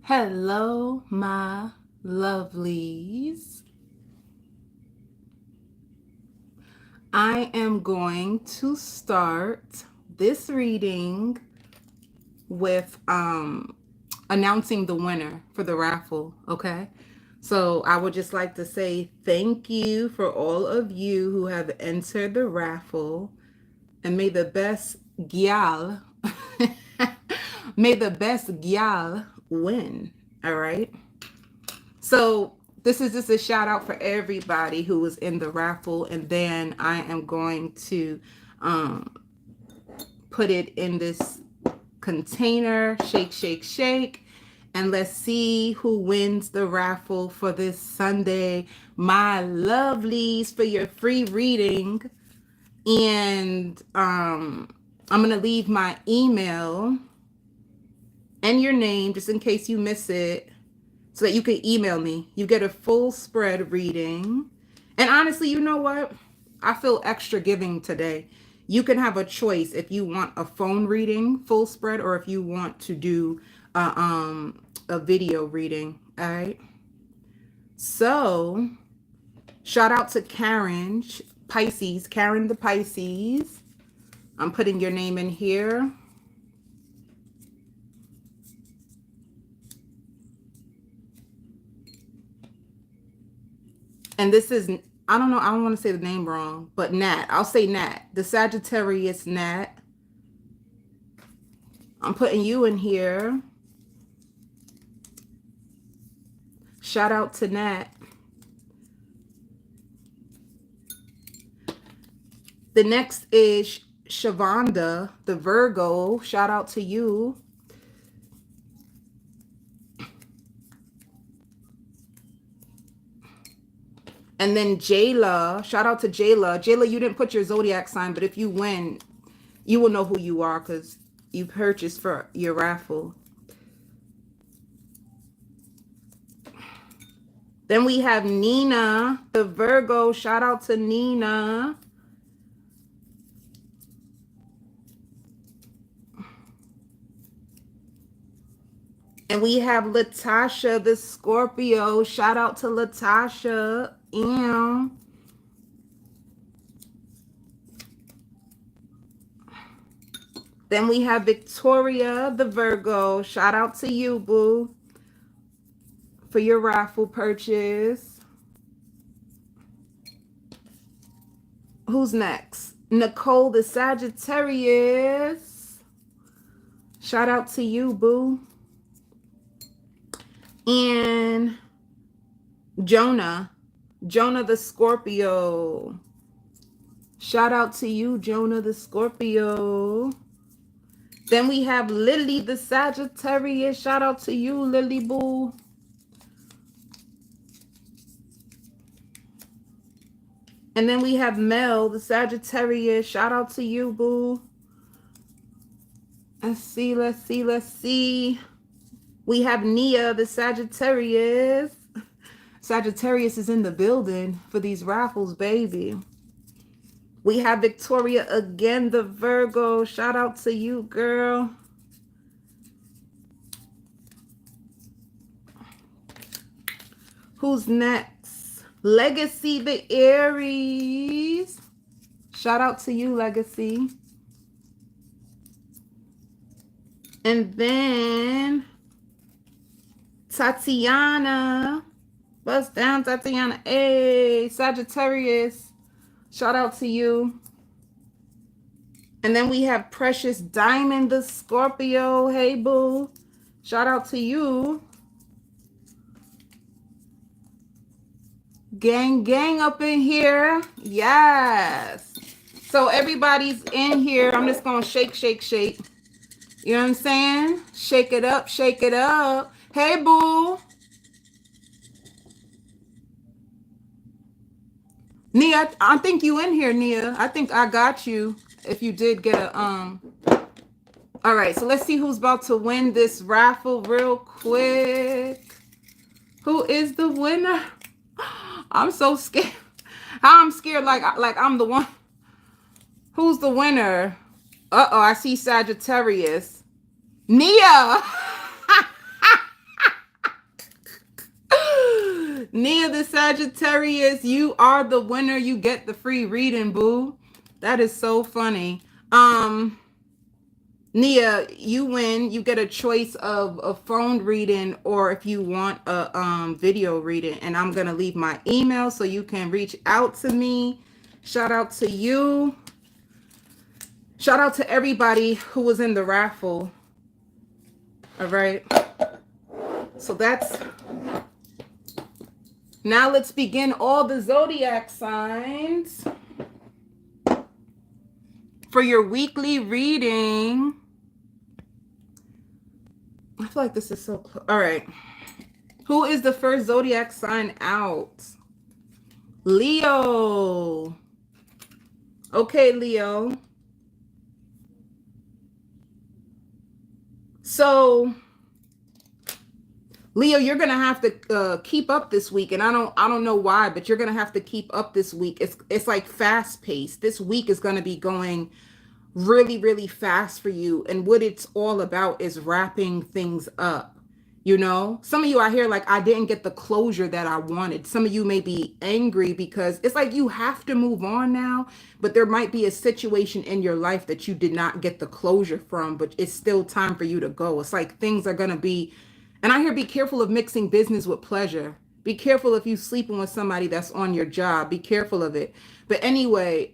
Hello, my lovelies. I am going to start this reading with announcing the winner for the raffle, okay? So I would just like to say thank you for all of you who have entered the raffle, and may the best gyal may the best gyal win. All right. So this is just a shout out for everybody who was in the raffle, and then I am going to put it in this container, shake, shake, shake, and let's see who wins the raffle for this Sunday. My lovelies, for your free reading. And I'm going to leave my email and your name just in case you miss it, so that you can email me. You get a full spread reading. And honestly, you know what? I feel extra giving today. You can have a choice if you want a phone reading, full spread, or if you want to do a video reading. All right. So, shout out to Karen, Pisces, Karen the Pisces. I'm putting your name in here. And this is, I don't know, I don't want to say the name wrong, but Nat. I'll say Nat. The Sagittarius Nat. I'm putting you in here. Shout out to Nat. The next is Shavonda, the Virgo. Shout out to you. And then Jayla, shout out to Jayla. Jayla, you didn't put your zodiac sign, but if you win, you will know who you are because you purchased for your raffle. Then we have Nina, the Virgo. Shout out to Nina. And we have Latasha, the Scorpio. Shout out to Latasha. And then we have Victoria, the Virgo. Shout out to you, boo, for your raffle purchase. Who's next? Nicole, the Sagittarius. Shout out to you, boo. And Jonah the Scorpio. Shout out to you, Jonah the Scorpio. Then we have Lily the Sagittarius. Shout out to you, Lily boo. And then we have Mel the Sagittarius. Shout out to you, boo. Let's see. We have Nia the Sagittarius. Sagittarius is in the building for these raffles, baby. We have Victoria again, the Virgo. Shout out to you, girl. Who's next? Legacy, the Aries. Shout out to you, Legacy. And then Tatiana. Bust down, Tatiana. Hey, Sagittarius. Shout out to you. And then we have Precious Diamond, the Scorpio. Hey, boo. Shout out to you. Gang up in here. Yes. So everybody's in here. I'm just going to shake, shake, shake. You know what I'm saying? Shake it up, shake it up. Hey, boo. Nia, I think you in here, Nia. I think I got you if you did get a All right, so let's see who's about to win this raffle real quick. Who is the winner? I'm so scared. I'm scared like I'm the one. Who's the winner? Uh-oh, I see Sagittarius. Nia. Nia the Sagittarius, you are the winner. You get the free reading, boo. That is so funny. Nia, you win. You get a choice of a phone reading or if you want a video reading. And I'm gonna leave my email so you can reach out to me. Shout out to you. Shout out to everybody who was in the raffle. All right. So that's... Now let's begin all the zodiac signs for your weekly reading. I feel like this is so close. All right. Who is the first zodiac sign out? Leo. Okay, Leo. So, Leo, you're gonna have to keep up this week, and I don't know why, but you're gonna have to keep up this week. It's like fast paced. This week is gonna be going really, really fast for you, and what it's all about is wrapping things up. You know, some of you out here, like, I didn't get the closure that I wanted. Some of you may be angry because it's like you have to move on now, but there might be a situation in your life that you did not get the closure from, but it's still time for you to go. It's like things are going to be, and I hear be careful of mixing business with pleasure. Be careful if you sleeping with somebody that's on your job. Be careful of it. But anyway,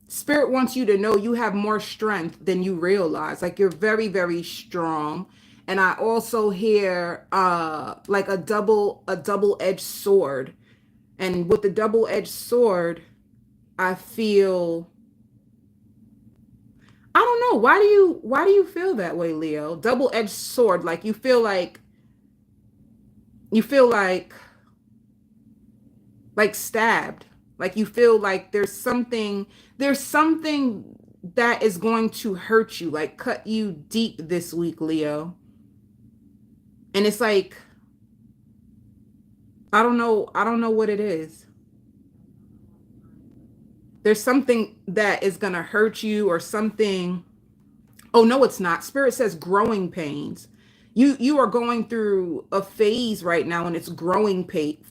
Spirit wants you to know you have more strength than you realize. Like, you're very, very strong. And I also hear like a double-edged sword. And with the double-edged sword, I feel, I don't know, why do you feel that way, Leo? Double-edged sword, like you feel like stabbed. Like you feel like there's something that is going to hurt you, like cut you deep this week, Leo. And it's like, I don't know what it is. There's something that is going to hurt you or something. Oh, no, it's not. Spirit says growing pains. You are going through a phase right now, and it's growing pains.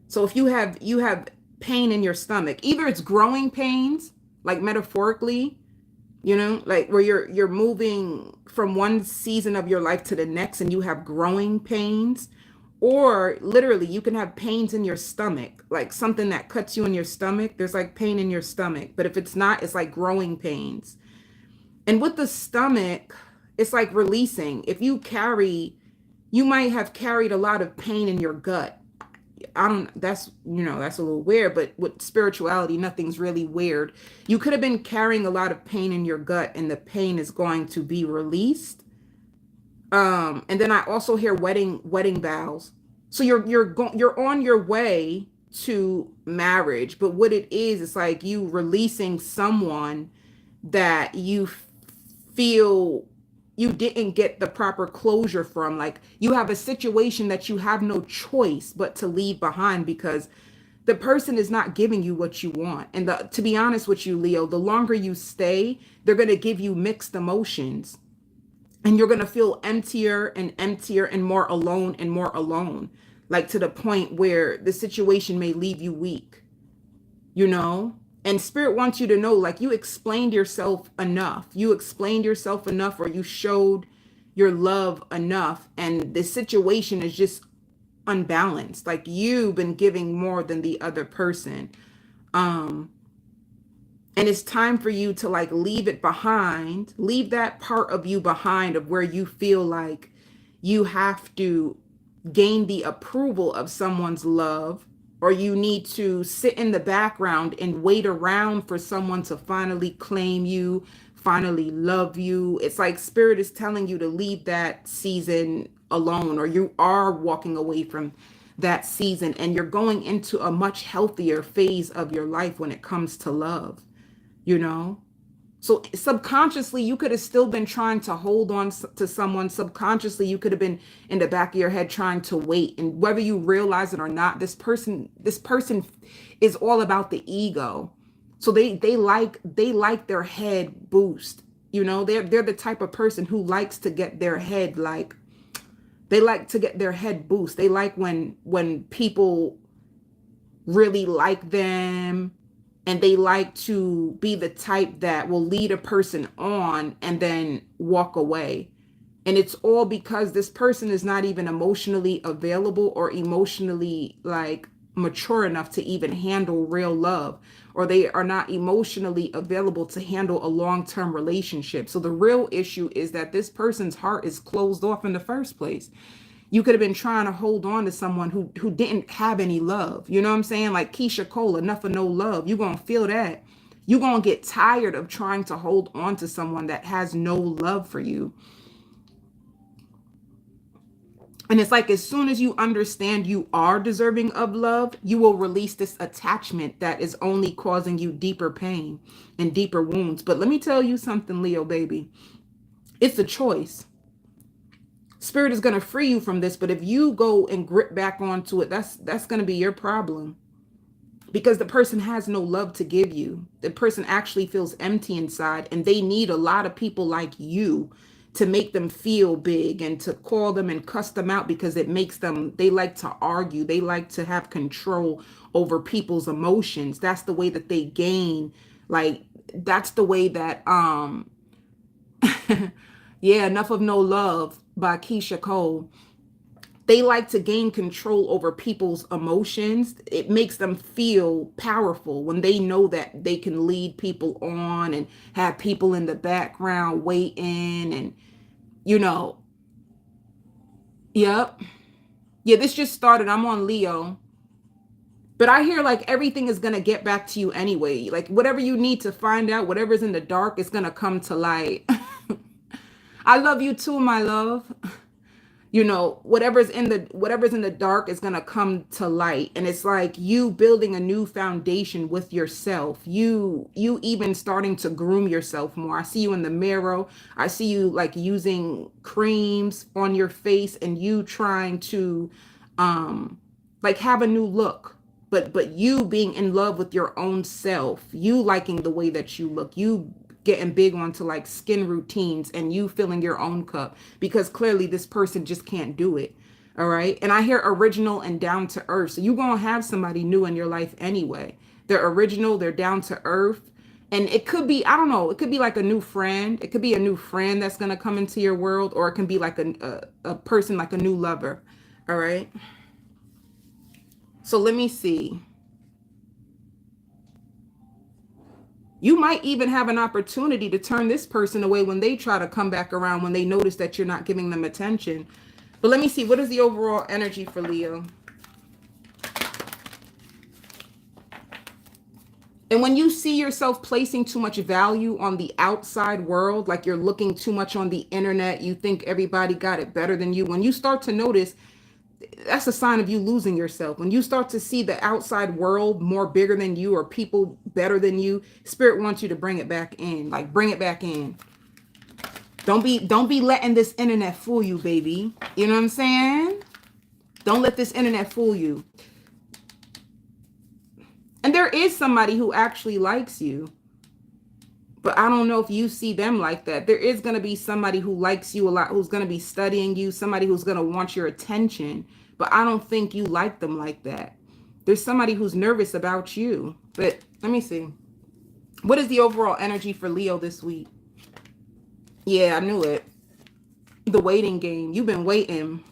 So if you have pain in your stomach, either it's growing pains, like metaphorically, you know, like where you're moving from one season of your life to the next and you have growing pains, or literally you can have pains in your stomach, like something that cuts you in your stomach. There's like pain in your stomach, but if it's not, it's like growing pains. And with the stomach, it's like releasing. If you might have carried a lot of pain in your gut. That's a little weird, but with spirituality, nothing's really weird. You could have been carrying a lot of pain in your gut, and the pain is going to be released. And then I also hear wedding vows. So you're on your way to marriage, but what it is, it's like you releasing someone that you feel you didn't get the proper closure from. Like, you have a situation that you have no choice but to leave behind because the person is not giving you what you want. And to be honest with you, Leo, the longer you stay, they're going to give you mixed emotions, and you're going to feel emptier and more alone, like to the point where the situation may leave you weak, you know? And Spirit wants you to know, like, you explained yourself enough. Or you showed your love enough. And the situation is just unbalanced. Like, you've been giving more than the other person. And it's time for you to, like, leave it behind. Leave that part of you behind, of where you feel like you have to gain the approval of someone's love, or you need to sit in the background and wait around for someone to finally claim you, finally love you. It's like Spirit is telling you to leave that season alone, or you are walking away from that season, and you're going into a much healthier phase of your life when it comes to love, you know? So subconsciously, you could have still been trying to hold on to someone. Subconsciously, you could have been in the back of your head trying to wait. And whether you realize it or not, this person is all about the ego. So they like their head boost. You know, they're the type of person who likes to get their head like They like to get their head boost. They like when people really like them, and they like to be the type that will lead a person on and then walk away. And it's all because this person is not even emotionally available or emotionally like mature enough to even handle real love, or they are not emotionally available to handle a long-term relationship. So the real issue is that this person's heart is closed off in the first place. You could have been trying to hold on to someone who didn't have any love. You know what I'm saying? Like Keisha Cole, enough of no love. You're going to feel that. You're going to get tired of trying to hold on to someone that has no love for you. And it's like, as soon as you understand you are deserving of love, you will release this attachment that is only causing you deeper pain and deeper wounds. But let me tell you something, Leo, baby. It's a choice. Spirit is going to free you from this. But if you go and grip back onto it, that's going to be your problem. Because the person has no love to give you. The person actually feels empty inside, and they need a lot of people like you to make them feel big and to call them and cuss them out, because it makes them, they like to argue. They like to have control over people's emotions. That's the way that they gain. Like, that's the way that, yeah, Enough of No Love by Keisha Cole. They like to gain control over people's emotions. It makes them feel powerful when they know that they can lead people on and have people in the background waiting. And, you know, yep. Yeah, this just started. I'm on Leo. But I hear like everything is going to get back to you anyway. Like whatever you need to find out, whatever's in the dark is going to come to light. I love you too, my love. You know, whatever's in the dark is going to come to light. And it's like you building a new foundation with yourself. You even starting to groom yourself more. I see you in the mirror. I see you like using creams on your face, and you trying to like have a new look. But you being in love with your own self, you liking the way that you look, you getting big onto like skin routines, and you filling your own cup, because clearly this person just can't do it. All right. And I hear original and down to earth. So you're going to have somebody new in your life anyway. They're original, they're down to earth. And it could be, I don't know, it could be like a new friend. It could be a new friend that's going to come into your world, or it can be like a person, like a new lover. All right. So let me see. You might even have an opportunity to turn this person away when they try to come back around, when they notice that you're not giving them attention. But let me see. What is the overall energy for Leo? And when you see yourself placing too much value on the outside world, like you're looking too much on the internet, you think everybody got it better than you. When you start to notice, that's a sign of you losing yourself. When you start to see the outside world more bigger than you, or people better than you, Spirit wants you to bring it back in. Like, bring it back in. Don't be letting this internet fool you, baby. You know what I'm saying? Don't let this internet fool you. And there is somebody who actually likes you, but I don't know if you see them like that. There is going to be somebody who likes you a lot, who's going to be studying you, somebody who's going to want your attention, but I don't think you like them like that. There's somebody who's nervous about you. But let me see. What is the overall energy for Leo this week? Yeah, I knew it. The waiting game. You've been waiting.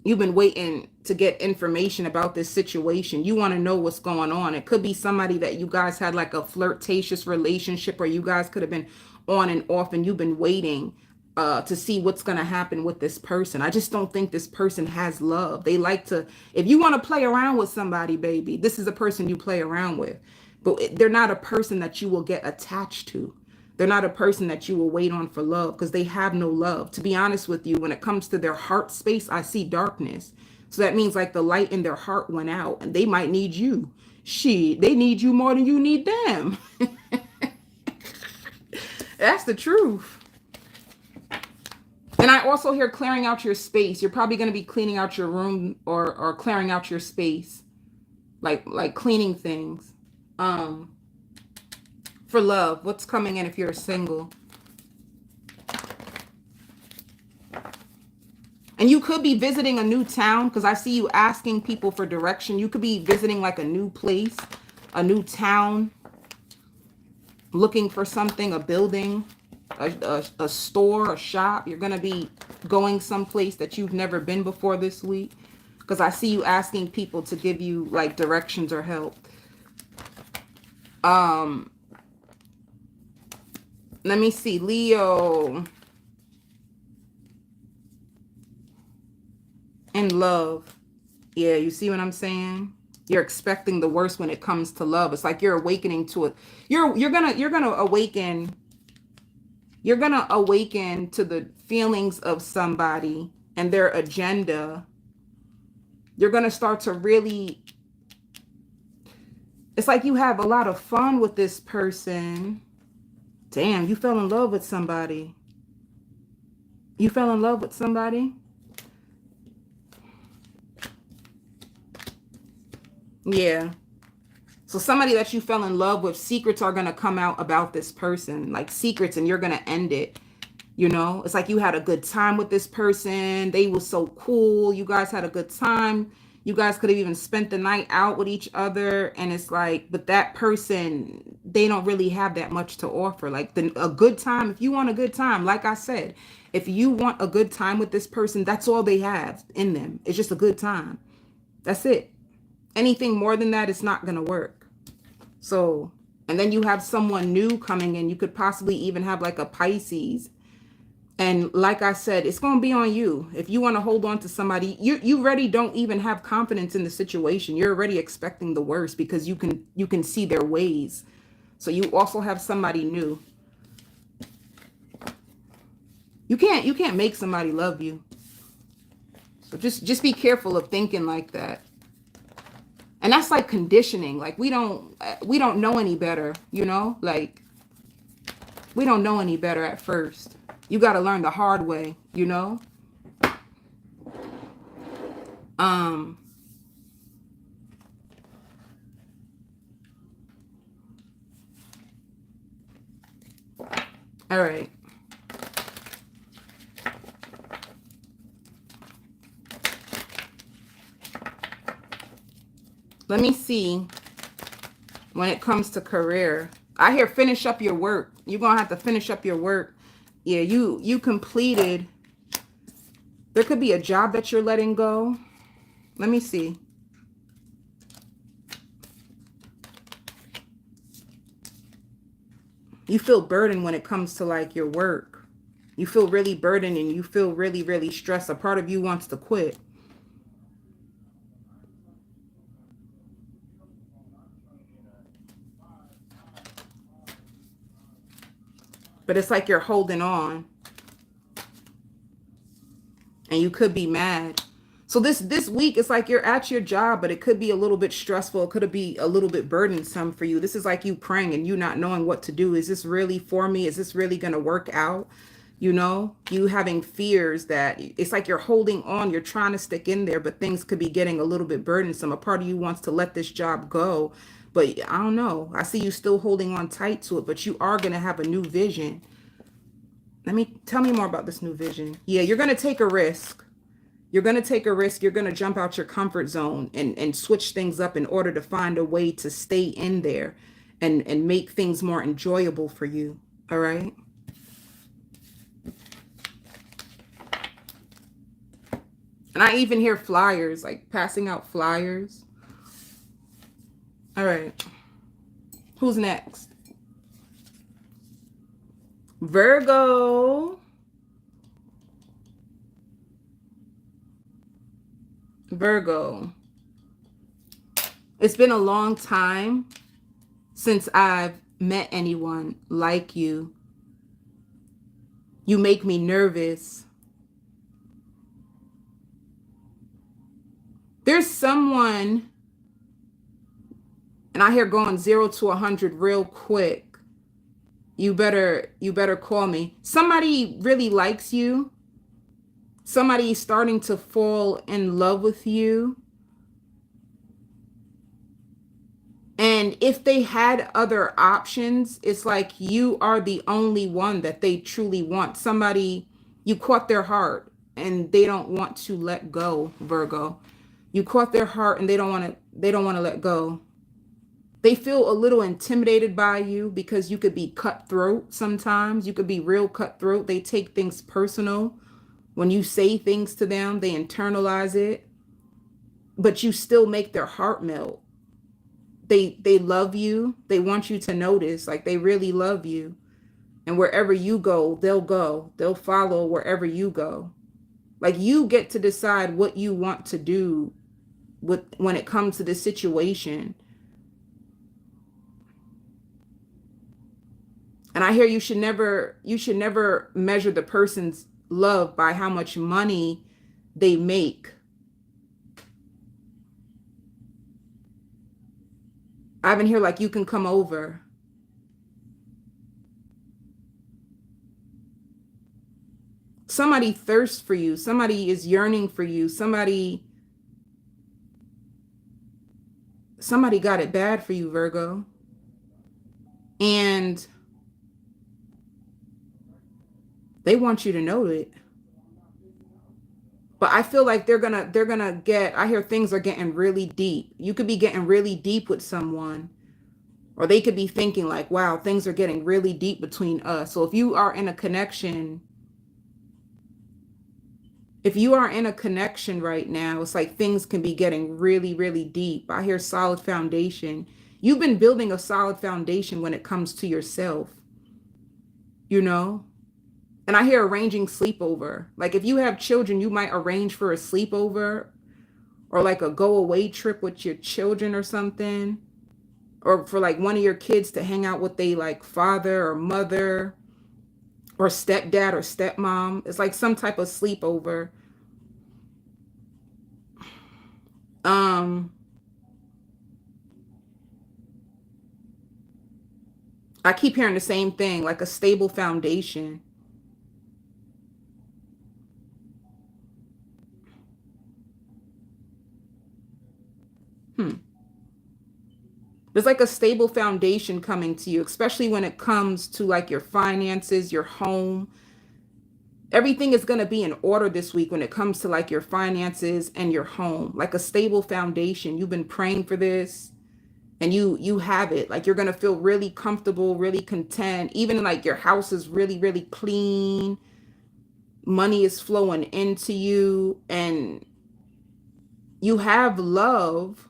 You've been waiting to get information about this situation. You want to know what's going on. It could be somebody that you guys had like a flirtatious relationship, or you guys could have been on and off, and you've been waiting to see what's going to happen with this person. I just don't think this person has love. They like to, if you want to play around with somebody, baby, this is a person you play around with. But they're not a person that you will get attached to. They're not a person that you will wait on for love, because they have no love. To be honest with you, when it comes to their heart space, I see darkness. So that means like the light in their heart went out, and they might need you. They need you more than you need them. That's the truth. And I also hear clearing out your space. You're probably going to be cleaning out your room, or clearing out your space, like cleaning things. For love, what's coming in if you're single? And you could be visiting a new town, because I see you asking people for direction. You could be visiting like a new place, a new town, looking for something, a building, a store, a shop. You're going to be going someplace that you've never been before this week, because I see you asking people to give you like directions or help. Let me see, Leo. In love. Yeah, you see what I'm saying? You're expecting the worst when it comes to love. It's like you're awakening to it. You're gonna awaken. You're gonna awaken to the feelings of somebody and their agenda. You're gonna start to really, it's like you have a lot of fun with this person. Damn, you fell in love with somebody. You fell in love with somebody? Yeah. So somebody that you fell in love with, secrets are going to come out about this person, like secrets, and you're going to end it. You know, it's like you had a good time with this person. They were so cool. You guys had a good time. You guys could have even spent the night out with each other. And it's like, but that person, they don't really have that much to offer. Like a good time, if you want a good time, like I said, if you want a good time with this person, that's all they have in them. It's just a good time. That's it. Anything more than that, it's not going to work. So, and then you have someone new coming in. You could possibly even have like a Pisces. And like I said, it's going to be on you. If you want to hold on to somebody, you already don't even have confidence in the situation. You're already expecting the worst because you can see their ways. So you also have somebody new. You can't make somebody love you. So just be careful of thinking like that. And that's like conditioning. Like we don't know any better, you know? Like we don't know any better at first. You got to learn the hard way, you know? All right. Let me see when it comes to career. I hear finish up your work. You're going to have to finish up your work. Yeah, you completed. There could be a job that you're letting go. Let me see. You feel burdened when it comes to like your work. You feel really burdened and you feel really, really stressed. A part of you wants to quit. But it's like you're holding on. And you could be mad. So this week, it's like you're at your job, but it could be a little bit stressful. It could be a little bit burdensome for you. This is like you praying and you not knowing what to do. Is this really for me? Is this really going to work out? You know, you having fears that it's like you're holding on. You're trying to stick in there, but things could be getting a little bit burdensome. A part of you wants to let this job go. But I don't know. I see you still holding on tight to it, but you are going to have a new vision. Tell me more about this new vision. Yeah, you're going to take a risk. You're going to take a risk. You're going to jump out your comfort zone and switch things up in order to find a way to stay in there and make things more enjoyable for you. All right. And I even hear flyers, like passing out flyers. All right. Who's next? Virgo. Virgo. It's been a long time since I've met anyone like you. You make me nervous. There's someone, and I hear going 0 to 100 real quick. You better call me. Somebody really likes you. Somebody's starting to fall in love with you. And if they had other options, it's like you are the only one that they truly want. Somebody, you caught their heart. and they don't want to let go, Virgo. You caught their heart and they don't want to let go. They feel a little intimidated by you because you could be cutthroat sometimes. You could be real cutthroat. They take things personal. When you say things to them, they internalize it. But you still make their heart melt. They love you. They want you to notice, like they really love you. And wherever you go. They'll follow wherever you go. Like you get to decide what you want to do when it comes to this situation. And I hear you should never measure the person's love by how much money they make. I even hear like you can come over. Somebody thirsts for you. Somebody is yearning for you. Somebody got it bad for you, Virgo. And they want you to know it. But I feel like they're gonna get, I hear things are getting really deep. You could be getting really deep with someone. Or they could be thinking like, wow, things are getting really deep between us. So if you are in a connection right now, it's like things can be getting really, really deep. I hear solid foundation. You've been building a solid foundation when it comes to yourself, you know? And I hear arranging sleepover. Like if you have children, you might arrange for a sleepover or like a go away trip with your children or something. Or for like one of your kids to hang out with they like father or mother or stepdad or stepmom. It's like some type of sleepover. I keep hearing the same thing, like a stable foundation. There's like a stable foundation coming to you, especially when it comes to like your finances, your home. Everything is going to be in order this week when it comes to like your finances and your home, like a stable foundation. You've been praying for this and you have it. Like you're going to feel really comfortable, really content. Even like your house is really, really clean. Money is flowing into you and you have love.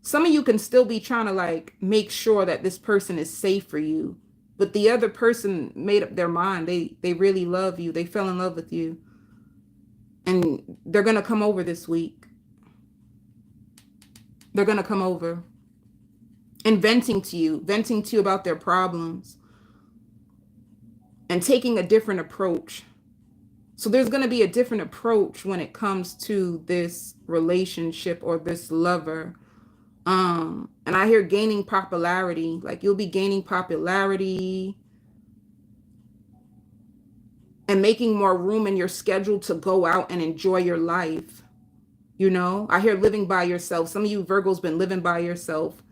Some of you can still be trying to like make sure that this person is safe for you. But the other person made up their mind. They really love you. They fell in love with you. And they're going to come over this week. They're going to come over. And venting to you about their problems. And taking a different approach. So there's going to be a different approach when it comes to this relationship or this lover. And I hear gaining popularity, like you'll be gaining popularity and making more room in your schedule to go out and enjoy your life. You know, I hear living by yourself. Some of you Virgos been living by yourself,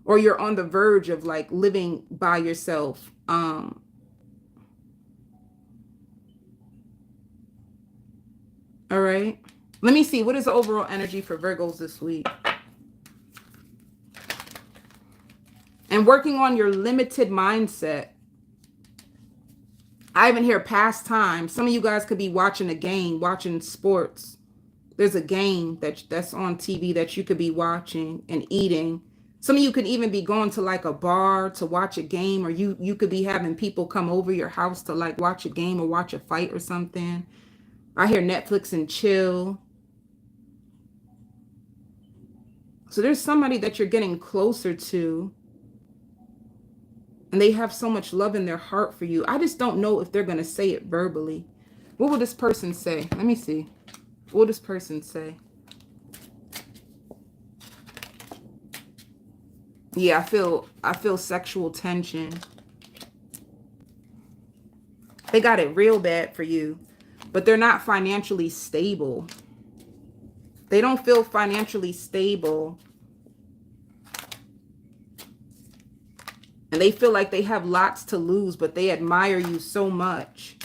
or you're on the verge of like living by yourself. All right. Let me see. What is the overall energy for Virgos this week? And working on your limited mindset. I even hear pastime. Some of you guys could be watching a game, watching sports. There's a game that's on TV that you could be watching and eating. Some of you could even be going to like a bar to watch a game, or you could be having people come over your house to like watch a game or watch a fight or something. I hear Netflix and chill. So there's somebody that you're getting closer to. And they have so much love in their heart for you. I just don't know if they're going to say it verbally. What will this person say? Let me see. What will this person say? Yeah, I feel sexual tension. They got it real bad for you, but they're not financially stable. They don't feel financially stable. And they feel like they have lots to lose, but they admire you so much.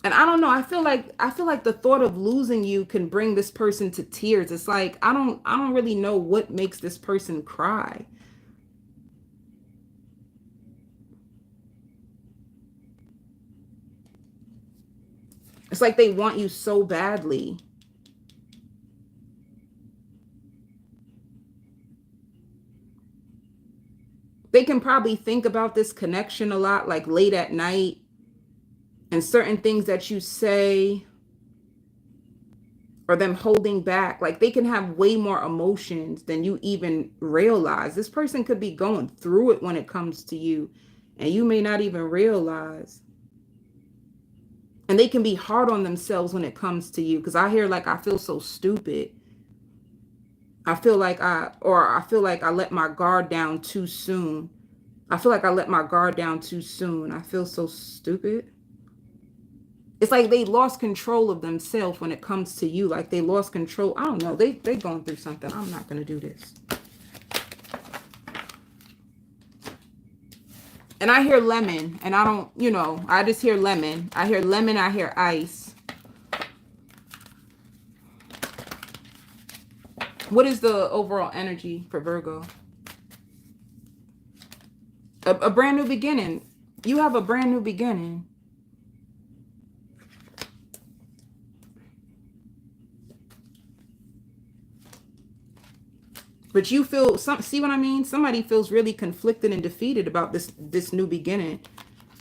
And I don't know, I feel like the thought of losing you can bring this person to tears. It's like I don't really know what makes this person cry. It's like they want you so badly. They can probably think about this connection a lot, like late at night, and certain things that you say or them holding back. Like they can have way more emotions than you even realize. This person could be going through it when it comes to you, and you may not even realize. And they can be hard on themselves when it comes to you. Because I hear like, I feel so stupid. I feel like I let my guard down too soon. I feel like I let my guard down too soon. I feel so stupid. It's like they lost control of themselves when it comes to you. Like they lost control. I don't know. They going through something. I'm not going to do this. And I hear lemon. And I don't, I just hear lemon. I hear lemon. I hear ice. What is the overall energy for Virgo? A brand new beginning. You have a brand new beginning. But you feel see what I mean? Somebody feels really conflicted and defeated about this new beginning.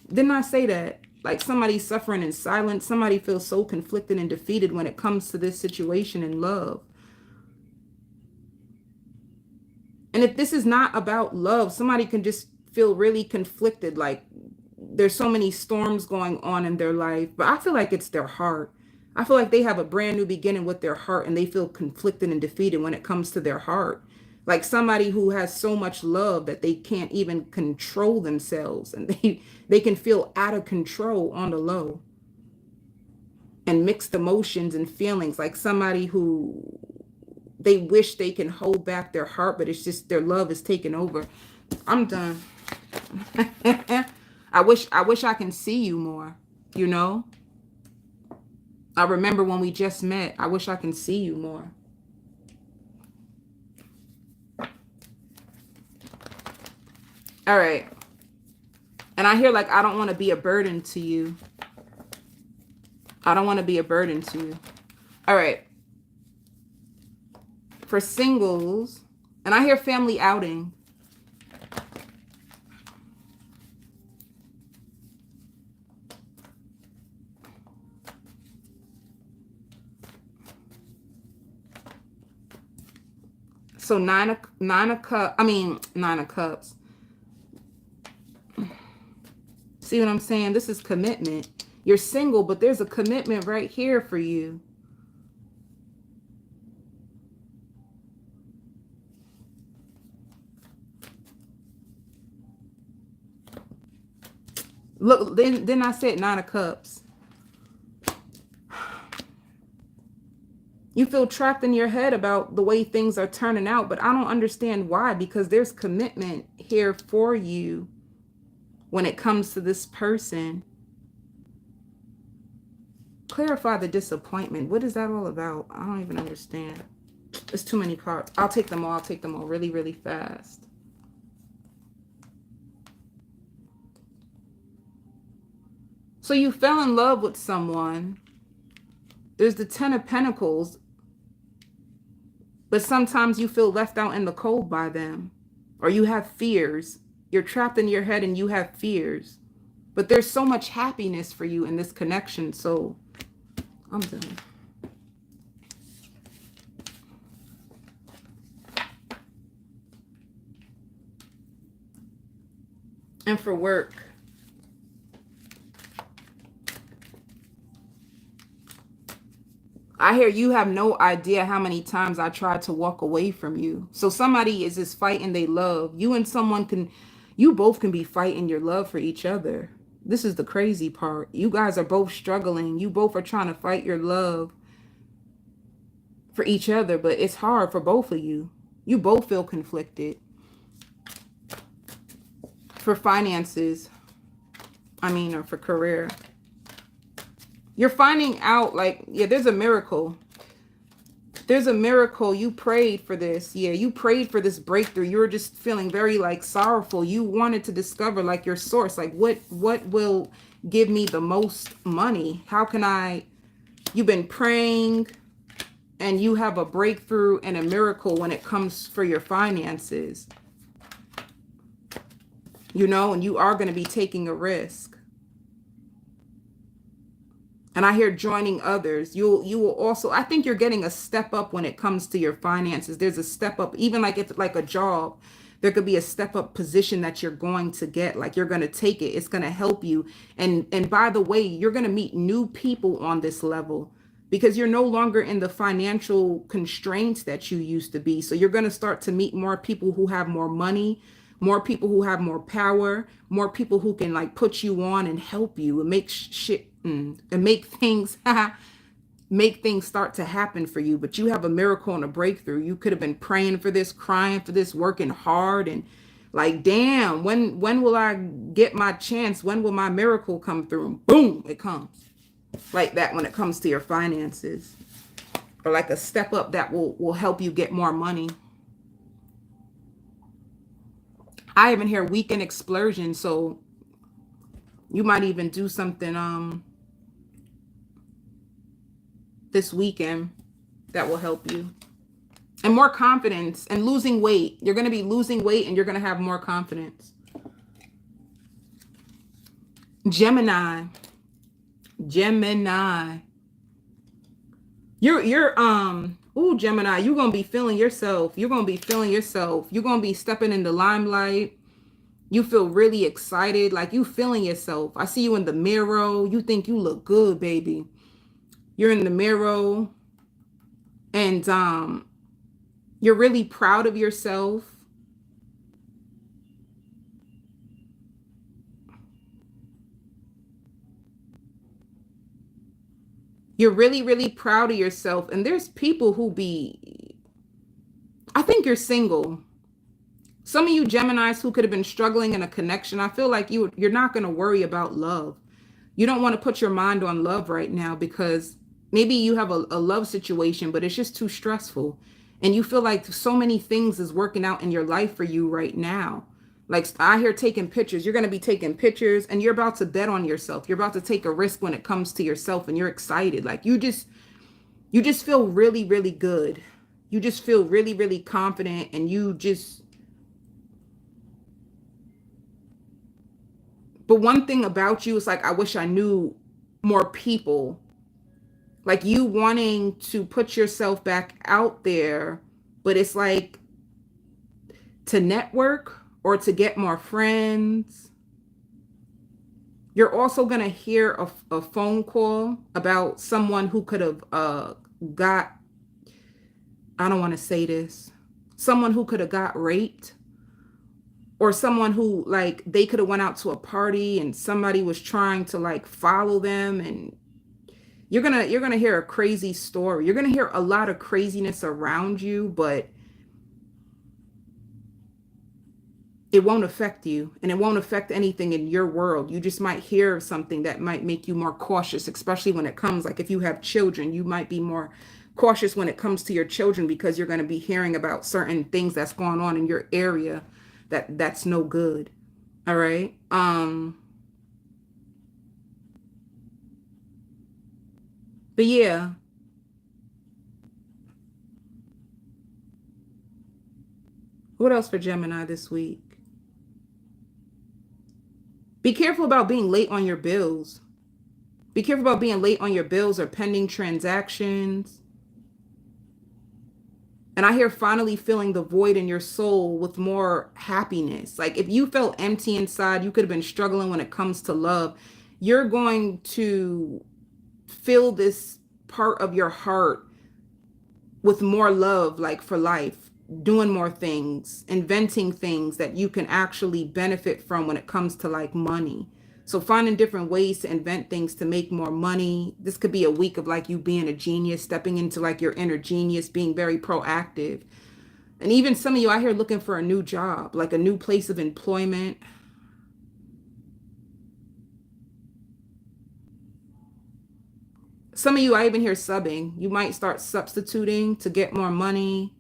Didn't I say that? Like somebody's suffering in silence. Somebody feels so conflicted and defeated when it comes to this situation in love. And if this is not about love, somebody can just feel really conflicted. Like there's so many storms going on in their life. But I feel like it's their heart. I feel like they have a brand new beginning with their heart and they feel conflicted and defeated when it comes to their heart. Like somebody who has so much love that they can't even control themselves, and they can feel out of control on the low and mixed emotions and feelings. Like somebody who they wish they can hold back their heart, but it's just their love is taking over. I'm done. I wish I can see you more, I remember when we just met. I wish I can see you more. All right. And I hear like, I don't want to be a burden to you. I don't want to be a burden to you. All right. For singles, and I hear family outing. So nine of cups. See what I'm saying? This is commitment. You're single, but there's a commitment right here for you. Look, then I said 9 of cups. You feel trapped in your head about the way things are turning out, but I don't understand why, because there's commitment here for you when it comes to this person. Clarify the disappointment. What is that all about? I don't even understand. There's too many cards. I'll take them all. I'll take them all really, really fast. So you fell in love with someone. There's the 10 of Pentacles. But sometimes you feel left out in the cold by them. Or you have fears. You're trapped in your head and you have fears. But there's so much happiness for you in this connection. So I'm done. And for work, I hear you have no idea how many times I tried to walk away from you. So somebody is just fighting they love. You and someone you both can be fighting your love for each other. This is the crazy part. You guys are both struggling. You both are trying to fight your love for each other, but it's hard for both of you. You both feel conflicted. For finances, or for career, You're finding out, like, yeah, there's a miracle. There's a miracle. You prayed for this. Yeah, you prayed for this breakthrough. You were just feeling very like sorrowful. You wanted to discover like your source. Like what will give me the most money? How can I? You've been praying and you have a breakthrough and a miracle when it comes for your finances. You know, and you are going to be taking a risk. And I hear joining others. You will also, I think you're getting a step up when it comes to your finances. There's a step up, even like it's like a job. There could be a step up position that you're going to get. Like you're going to take it. It's going to help you. And by the way, you're going to meet new people on this level because you're no longer in the financial constraints that you used to be. So you're going to start to meet more people who have more money, more people who have more power, more people who can like put you on and help you and make shit and make things make things start to happen for you. But you have a miracle and a breakthrough. You could have been praying for this, crying for this, working hard, and like, damn, when will I get my chance? When will my miracle come through? And boom, it comes. Like that when it comes to your finances. Or like a step up that will help you get more money. I even hear weekend explosion, so you might even do something this weekend that will help you. And more confidence and losing weight. You're going to be losing weight and you're going to have more confidence. Gemini. Gemini, you're going to be feeling yourself. You're going to be feeling yourself. You're going to be stepping in the limelight. You feel really excited, like you feeling yourself. I see you in the mirror. You think you look good, baby. You're in the mirror and you're really proud of yourself. You're really, really proud of yourself. And there's people who I think you're single. Some of you Geminis who could have been struggling in a connection, I feel like you're not going to worry about love. You don't want to put your mind on love right now because maybe you have a love situation, but it's just too stressful. And you feel like so many things is working out in your life for you right now. Like I hear taking pictures. You're going to be taking pictures and you're about to bet on yourself. You're about to take a risk when it comes to yourself and you're excited. Like you just feel really, really good. You just feel really, really confident and but one thing about you is like, I wish I knew more people. Like you wanting to put yourself back out there, but it's like to network or to get more friends. You're also going to hear a phone call about someone who could have got, I don't want to say this, someone who could have got raped. Or someone who like they could have went out to a party and somebody was trying to like follow them, and you're gonna hear a crazy story. You're gonna hear a lot of craziness around you, but it won't affect you and it won't affect anything in your world. You just might hear something that might make you more cautious, especially when it comes, like if you have children, you might be more cautious when it comes to your children because you're going to be hearing about certain things that's going on in your area that's no good. All right. But yeah. What else for Gemini this week? Be careful about being late on your bills. Be careful about being late on your bills or pending transactions. And I hear finally filling the void in your soul with more happiness. Like if you felt empty inside, you could have been struggling when it comes to love. You're going to fill this part of your heart with more love, like for life, doing more things, inventing things that you can actually benefit from when it comes to like money. So finding different ways to invent things to make more money. This could be a week of like you being a genius, stepping into like your inner genius, being very proactive. And even some of you out here looking for a new job, like a new place of employment. Some of you, I even hear subbing. You might start substituting to get more money.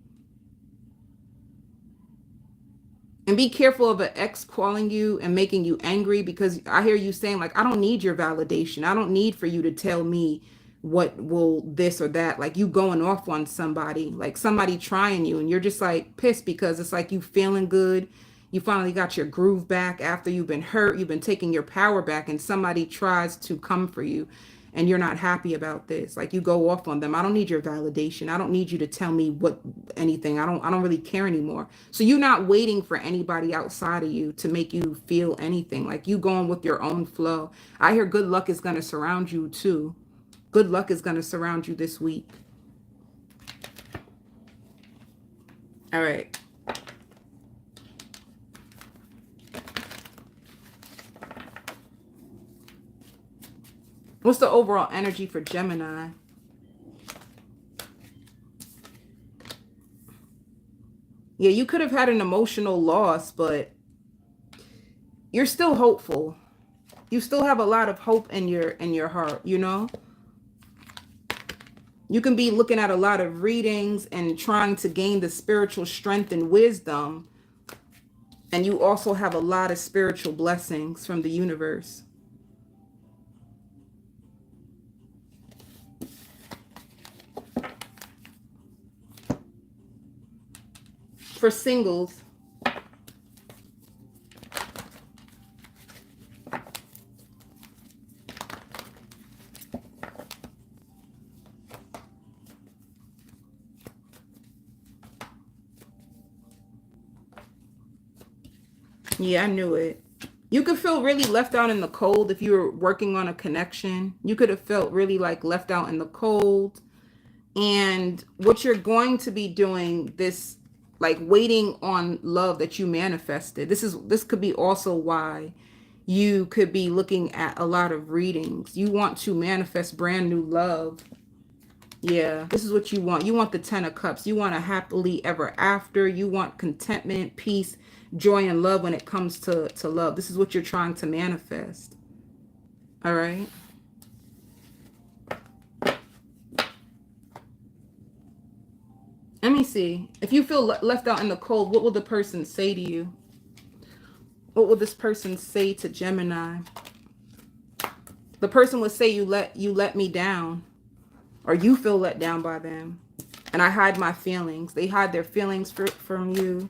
And be careful of an ex calling you and making you angry, because I hear you saying, like, I don't need your validation. I don't need for you to tell me what will this or that. Like, you going off on somebody, like somebody trying you, and you're just like pissed because it's like you feeling good. You finally got your groove back after you've been hurt. You've been taking your power back, and somebody tries to come for you. And you're not happy about this. Like, you go off on them. I don't need your validation. I don't need you to tell me what anything. I don't really care anymore. So you're not waiting for anybody outside of you to make you feel anything. Like, you going with your own flow. I hear good luck is going to surround you too. Good luck is going to surround you this week. All right. What's the overall energy for Gemini? Yeah, you could have had an emotional loss, but you're still hopeful. You still have a lot of hope in your heart, you know? You can be looking at a lot of readings and trying to gain the spiritual strength and wisdom. And you also have a lot of spiritual blessings from the universe. For singles, yeah, I knew it. You could feel really left out in the cold if you were working on a connection. You could have felt really like left out in the cold. And what you're going to be doing, this like waiting on love that you manifested. This could be also why you could be looking at a lot of readings. You want to manifest brand new love. Yeah, this is what you want. You want the 10 of Cups. You want a happily ever after. You want contentment, peace, joy, and love when it comes to love. This is what you're trying to manifest. All right. Let me see. If you feel left out in the cold, what will the person say to you? What will this person say to Gemini? The person would say, you let me down, or you feel let down by them. And I hide my feelings. They hide their feelings from you.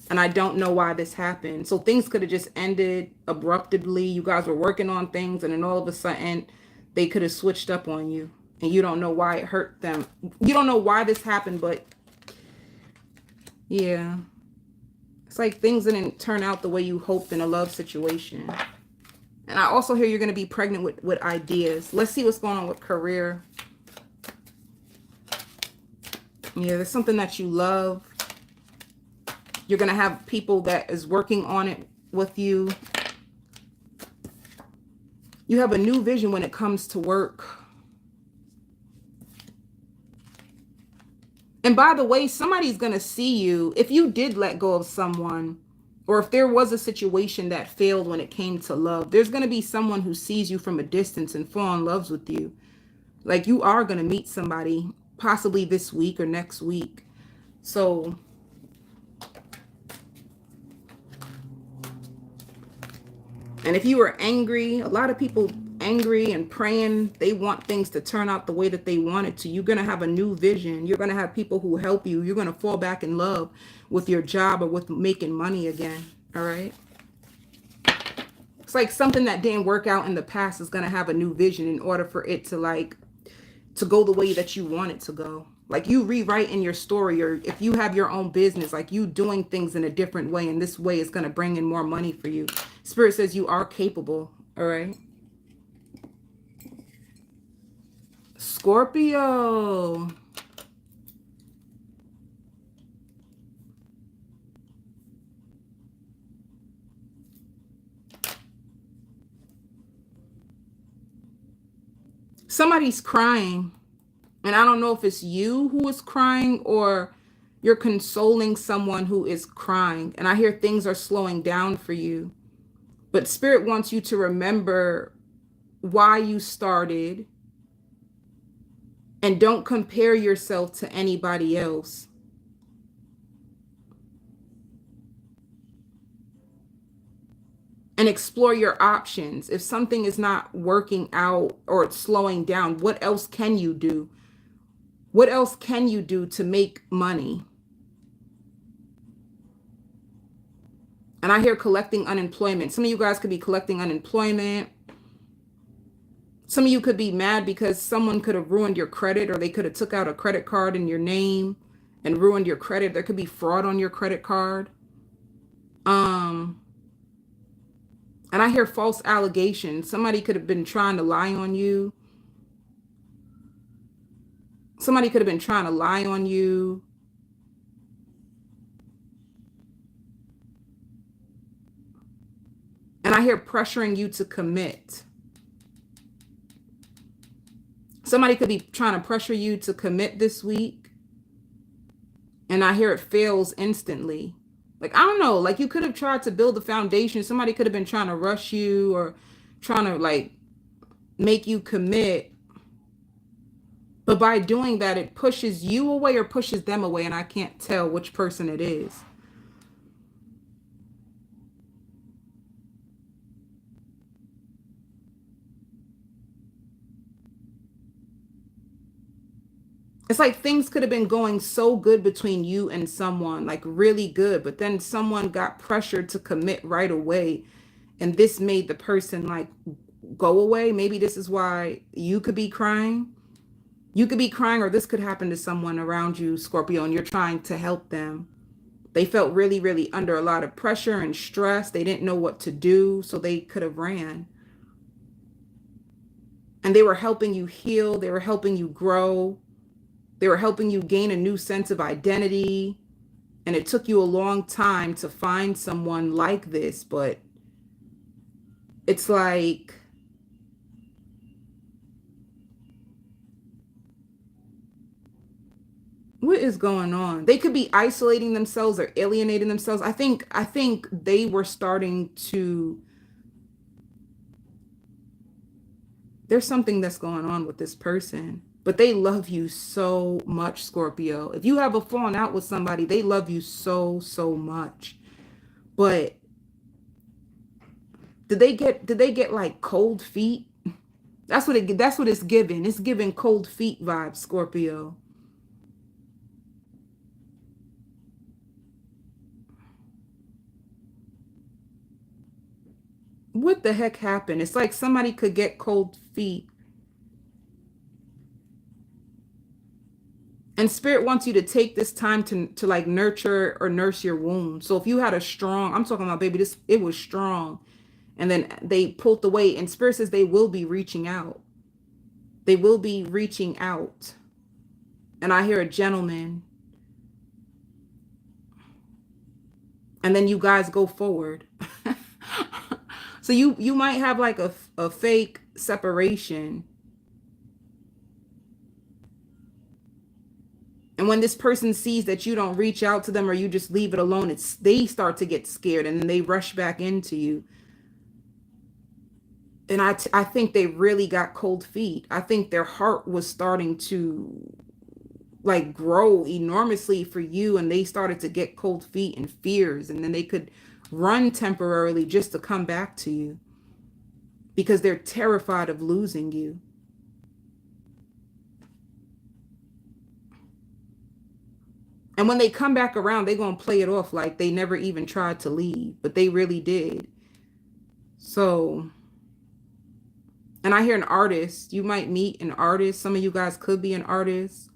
And I don't know why this happened. So things could have just ended abruptly. You guys were working on things, and then all of a sudden they could have switched up on you. And you don't know why it hurt them. You don't know why this happened, but yeah. It's like things didn't turn out the way you hoped in a love situation. And I also hear you're going to be pregnant with ideas. Let's see what's going on with career. Yeah, there's something that you love. You're going to have people that is working on it with you. You have a new vision when it comes to work. And by the way, somebody's going to see you. If you did let go of someone, or if there was a situation that failed when it came to love, there's going to be someone who sees you from a distance and fall in love with you. Like, you are going to meet somebody possibly this week or next week. So and if you were angry, a lot of people angry and praying, they want things to turn out the way that they want it to. You're going to have a new vision. You're going to have people who help you. You're going to fall back in love with your job or with making money again. All right. It's like something that didn't work out in the past is going to have a new vision in order for it to go the way that you want it to go. Like, you rewriting your story, or if you have your own business, like you doing things in a different way, and this way is going to bring in more money for you. Spirit says you are capable. All right. Scorpio. Somebody's crying. And I don't know if it's you who is crying or you're consoling someone who is crying. And I hear things are slowing down for you. But Spirit wants you to remember why you started. And don't compare yourself to anybody else. And explore your options. If something is not working out or it's slowing down, what else can you do? What else can you do to make money? And I hear collecting unemployment. Some of you guys could be collecting unemployment. Some of you could be mad because someone could have ruined your credit, or they could have took out a credit card in your name and ruined your credit. There could be fraud on your credit card. And I hear false allegations. Somebody could have been trying to lie on you. Somebody could have been trying to lie on you. And I hear pressuring you to commit. Somebody could be trying to pressure you to commit this week. And I hear it fails instantly. Like, I don't know, like you could have tried to build a foundation. Somebody could have been trying to rush you or trying to like make you commit. But by doing that, it pushes you away or pushes them away. And I can't tell which person it is. It's like things could have been going so good between you and someone, like really good. But then someone got pressured to commit right away. And this made the person like go away. Maybe this is why you could be crying. You could be crying, or this could happen to someone around you, Scorpio, and you're trying to help them. They felt really, really under a lot of pressure and stress. They didn't know what to do, so they could have ran. And they were helping you heal. They were helping you grow. They were helping you gain a new sense of identity. And it took you a long time to find someone like this, but it's like what is going on? They could be isolating themselves or alienating themselves. I think they were starting to, there's something that's going on with this person. But they love you so much, Scorpio. If you have a falling out with somebody, they love you so, so much. But did they get like cold feet? That's what it's giving. It's giving cold feet vibes, Scorpio. What the heck happened? It's like somebody could get cold feet. And spirit wants you to take this time to like nurture or nurse your wound. So if you had a strong, I'm talking about, baby, it was strong. And then they pulled away, and spirit says they will be reaching out. They will be reaching out. And I hear a gentleman. And then you guys go forward. So you might have like a fake separation. And when this person sees that you don't reach out to them or you just leave it alone, they start to get scared and then they rush back into you. And I think they really got cold feet. I think their heart was starting to like grow enormously for you, and they started to get cold feet and fears, and then they could run temporarily just to come back to you because they're terrified of losing you. And when they come back around, they're going to play it off like they never even tried to leave, but they really did. So, and I hear an artist. You might meet an artist. Some of you guys could be an artist.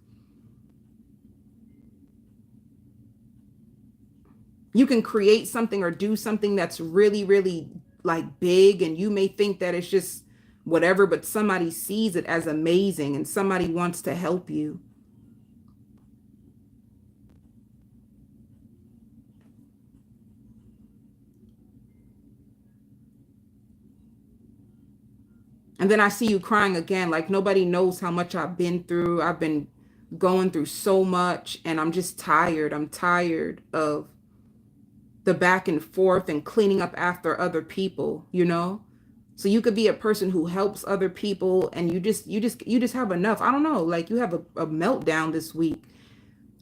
You can create something or do something that's really, really like big, and you may think that it's just whatever, but somebody sees it as amazing and somebody wants to help you. And then I see you crying again, like nobody knows how much I've been through. I've been going through so much, and I'm just tired. I'm tired of the back and forth and cleaning up after other people, you know? So you could be a person who helps other people, and you just have enough. I don't know, like you have a meltdown this week.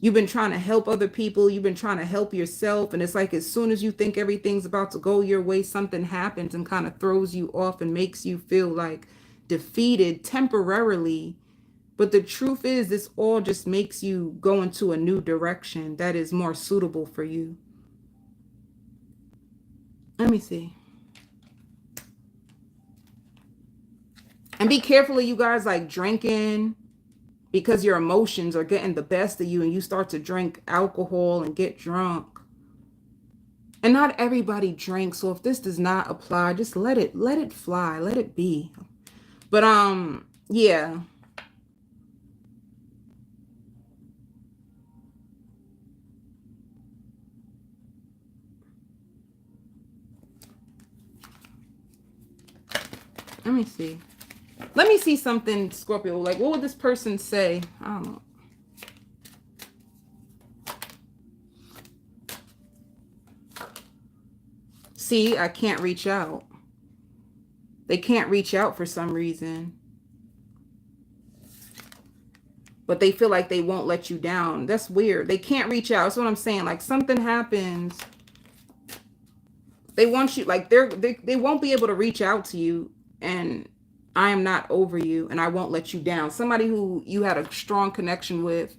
You've been trying to help other people, you've been trying to help yourself, and it's like as soon as you think everything's about to go your way, something happens and kind of throws you off and makes you feel like defeated temporarily. But the truth is, this all just makes you go into a new direction that is more suitable for you. Let me see. And be careful of you guys like drinking, because your emotions are getting the best of you and you start to drink alcohol and get drunk. And not everybody drinks, so if this does not apply, just let it fly, let it be. But yeah. Let me see. Let me see something, Scorpio. Like, what would this person say? I don't know. See, I can't reach out. They can't reach out for some reason. But they feel like they won't let you down. That's weird. They can't reach out. That's what I'm saying. Like, something happens. They want you, like, they won't be able to reach out to you. And I am not over you, and I won't let you down. Somebody who you had a strong connection with.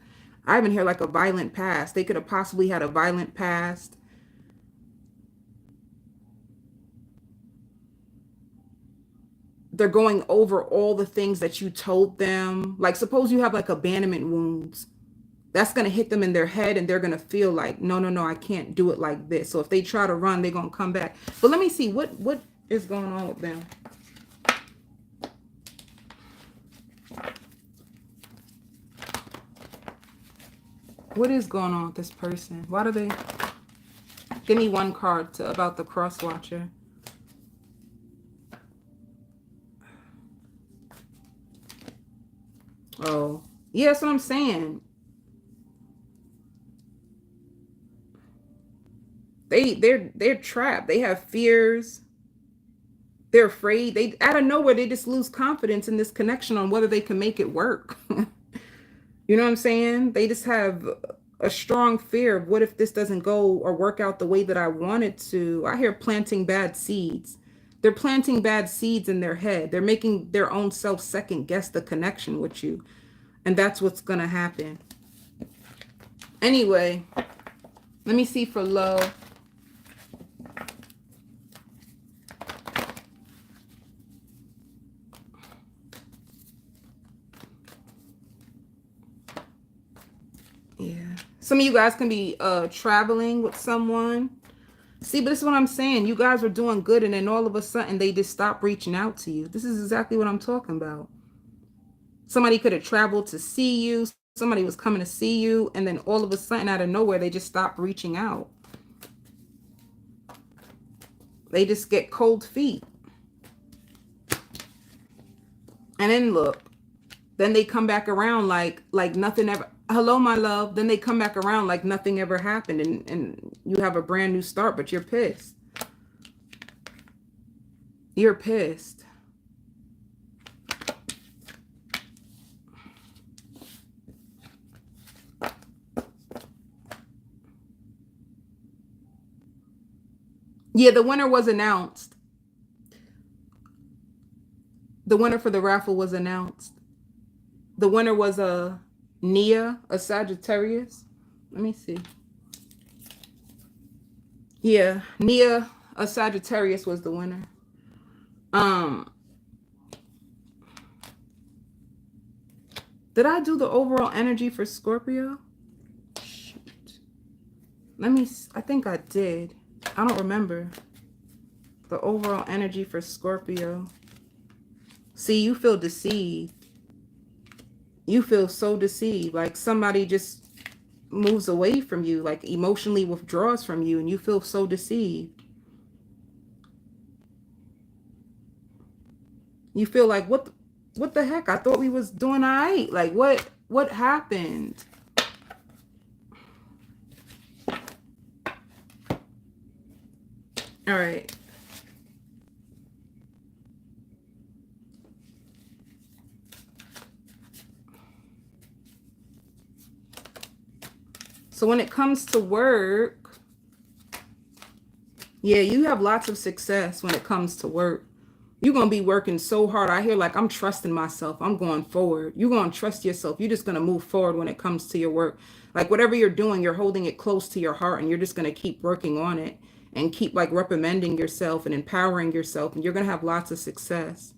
I even hear like a violent past. They could have possibly had a violent past. They're going over all the things that you told them. Like, suppose you have like abandonment wounds. That's going to hit them in their head, and they're going to feel like, no, no, no, I can't do it like this. So if they try to run, they're going to come back. But let me see, what is going on with them? What is going on with this person? Why do they... Give me one card about the cross watcher. Oh, yeah, that's what I'm saying. They're trapped. They have fears. They're afraid. They out of nowhere they just lose confidence in this connection on whether they can make it work. You know what I'm saying? They just have a strong fear of what if this doesn't go or work out the way that I want it to. I hear planting bad seeds. They're planting bad seeds in their head. They're making their own self second guess the connection with you. And that's what's going to happen. Anyway, let me see for love. Yeah. Some of you guys can be traveling with someone. See, but this is what I'm saying. You guys are doing good, and then all of a sudden they just stop reaching out to you. This is exactly what I'm talking about. Somebody could have traveled to see you. Somebody was coming to see you, and then all of a sudden, out of nowhere, they just stop reaching out. They just get cold feet. And then look, then they come back around like nothing ever... Hello, my love. Then they come back around like nothing ever happened, and you have a brand new start, but you're pissed. You're pissed. Yeah, the winner was announced. The winner for the raffle was announced. The winner was a Nia, a Sagittarius. Let me see. Yeah, Nia, a Sagittarius was the winner. Did I do the overall energy for Scorpio? Shoot. I think I did. I don't remember. The overall energy for Scorpio. See, you feel deceived. You feel so deceived. Like somebody just moves away from you, like emotionally withdraws from you, and you feel so deceived. You feel like, what the heck? I thought we was doing all right. Like, what happened? All right. So when it comes to work, yeah, you have lots of success when it comes to work. You're going to be working so hard. I hear like, I'm trusting myself. I'm going forward. You're going to trust yourself. You're just going to move forward when it comes to your work. Like whatever you're doing, you're holding it close to your heart and you're just going to keep working on it and keep like reprimanding yourself and empowering yourself. And you're going to have lots of success.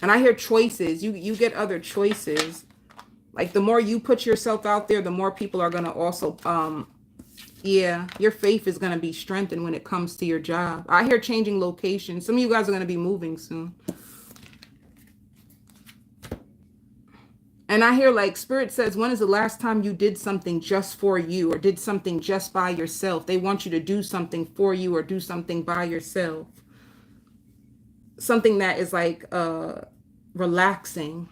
And I hear choices. You get other choices. Like the more you put yourself out there, the more people are going to also, yeah, your faith is going to be strengthened when it comes to your job. I hear changing locations. Some of you guys are going to be moving soon. And I hear like Spirit says, when is the last time you did something just for you or did something just by yourself? They want you to do something for you or do something by yourself. Something that is like relaxing.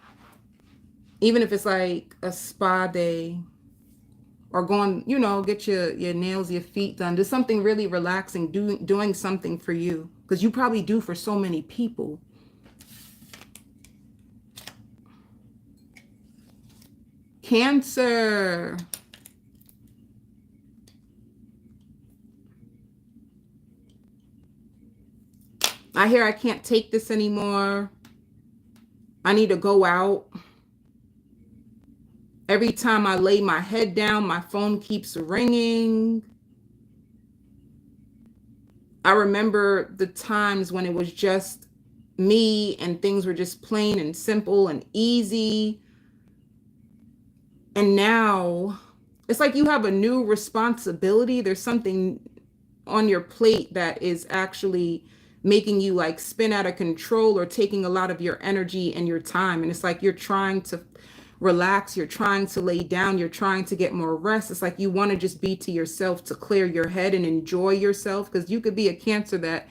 Even if it's like a spa day. Or going, you know, get your nails, your feet done. Do something really relaxing, doing something for you. Because you probably do for so many people. Cancer. I hear I can't take this anymore. I need to go out. Every time I lay my head down, my phone keeps ringing. I remember the times when it was just me and things were just plain and simple and easy. And now it's like you have a new responsibility. There's something on your plate that is actually making you like spin out of control or taking a lot of your energy and your time. And it's like you're trying to relax, you're trying to lay down, you're trying to get more rest. It's like you want to just be to yourself to clear your head and enjoy yourself, because you could be a Cancer that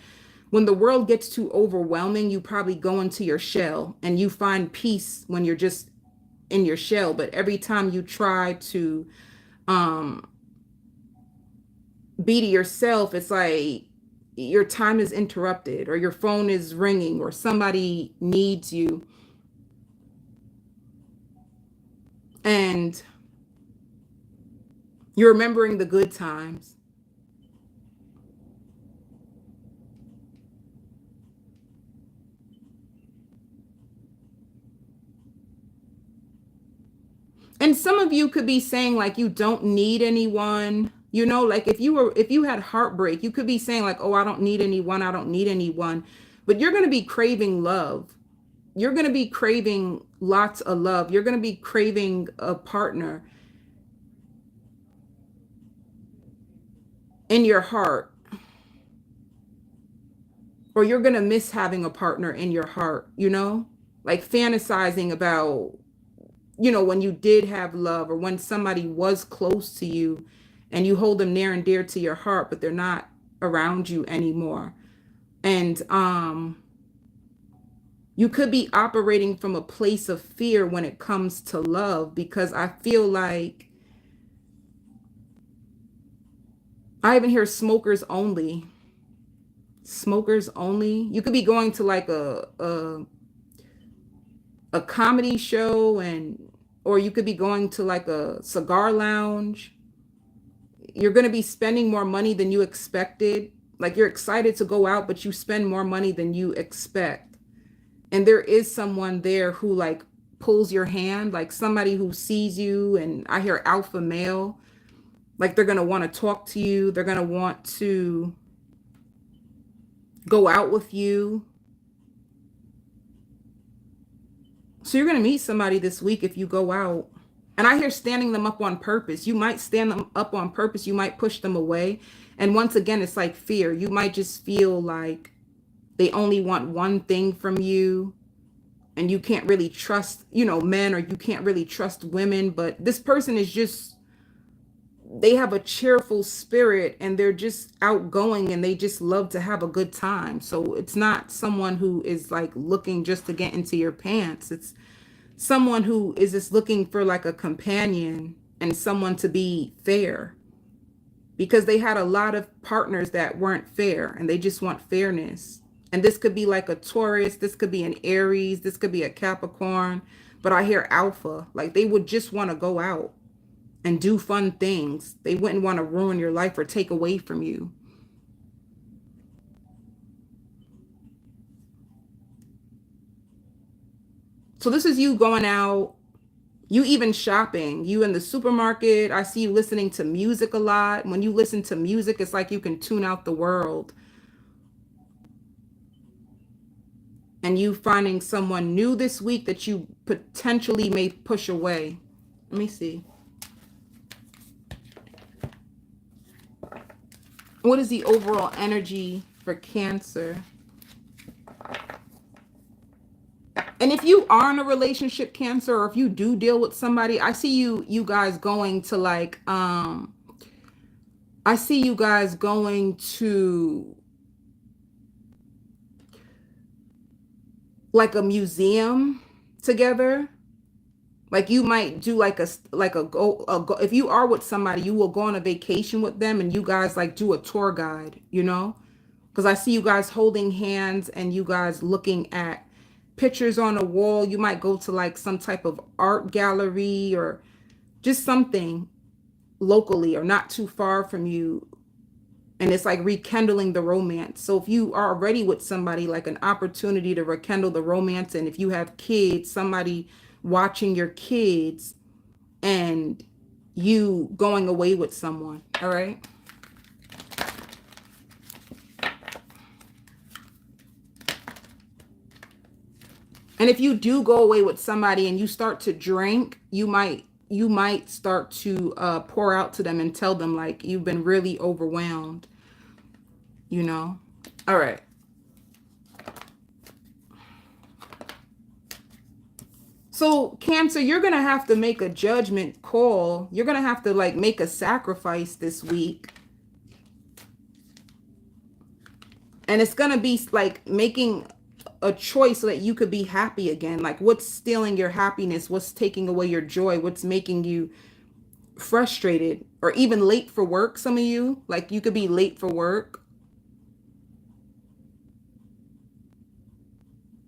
when the world gets too overwhelming, you probably go into your shell and you find peace when you're just in your shell. But every time you try to be to yourself, it's like your time is interrupted or your phone is ringing or somebody needs you. And you're remembering the good times. And some of you could be saying like you don't need anyone. You know, like if you had heartbreak, you could be saying like, oh, I don't need anyone. I don't need anyone. But you're going to be craving love. You're going to be craving lots of love. You're going to be craving a partner in your heart. Or you're going to miss having a partner in your heart, you know, like fantasizing about, you know, when you did have love or when somebody was close to you and you hold them near and dear to your heart, but they're not around you anymore. And you could be operating from a place of fear when it comes to love, because I feel like I even hear smokers only. Smokers only. You could be going to like a comedy show, or you could be going to like a cigar lounge. You're going to be spending more money than you expected. Like you're excited to go out, but you spend more money than you expect. And there is someone there who like pulls your hand, like somebody who sees you. And I hear alpha male, like they're going to want to talk to you. They're going to want to go out with you. So you're going to meet somebody this week if you go out. And I hear standing them up on purpose. You might stand them up on purpose. You might push them away. And once again, it's like fear. You might just feel like they only want one thing from you. And you can't really trust, you know, men, or you can't really trust women. But this person is just, they have a cheerful spirit and they're just outgoing and they just love to have a good time. So it's not someone who is like looking just to get into your pants. It's someone who is just looking for like a companion and someone to be fair, because they had a lot of partners that weren't fair and they just want fairness. And this could be like a Taurus, this could be an Aries, this could be a Capricorn, but I hear alpha, like they would just want to go out and do fun things. They wouldn't want to ruin your life or take away from you. So this is you going out, you even shopping, you in the supermarket. I see you listening to music a lot. When you listen to music, it's like you can tune out the world. And you finding someone new this week that you potentially may push away. Let me see. What is the overall energy for Cancer? And if you are in a relationship, Cancer, or if you do deal with somebody, I see you guys going to like, I see you guys going to like a museum together. Like you might do like a go, if you are with somebody, you will go on a vacation with them and you guys like do a tour guide, you know? Because I see you guys holding hands and you guys looking at pictures on a wall. You might go to like some type of art gallery or just something locally or not too far from you. And it's like rekindling the romance. So if you are already with somebody, like an opportunity to rekindle the romance. And if you have kids, somebody watching your kids and you going away with someone. All right. And if you do go away with somebody and you start to drink, you might start to pour out to them and tell them like you've been really overwhelmed, you know? All right. So Cancer, you're going to have to make a judgment call. You're going to have to like make a sacrifice this week. And it's going to be like making a choice so that you could be happy again. Like what's stealing your happiness? What's taking away your joy? What's making you frustrated or even late for work? Some of you, like you could be late for work.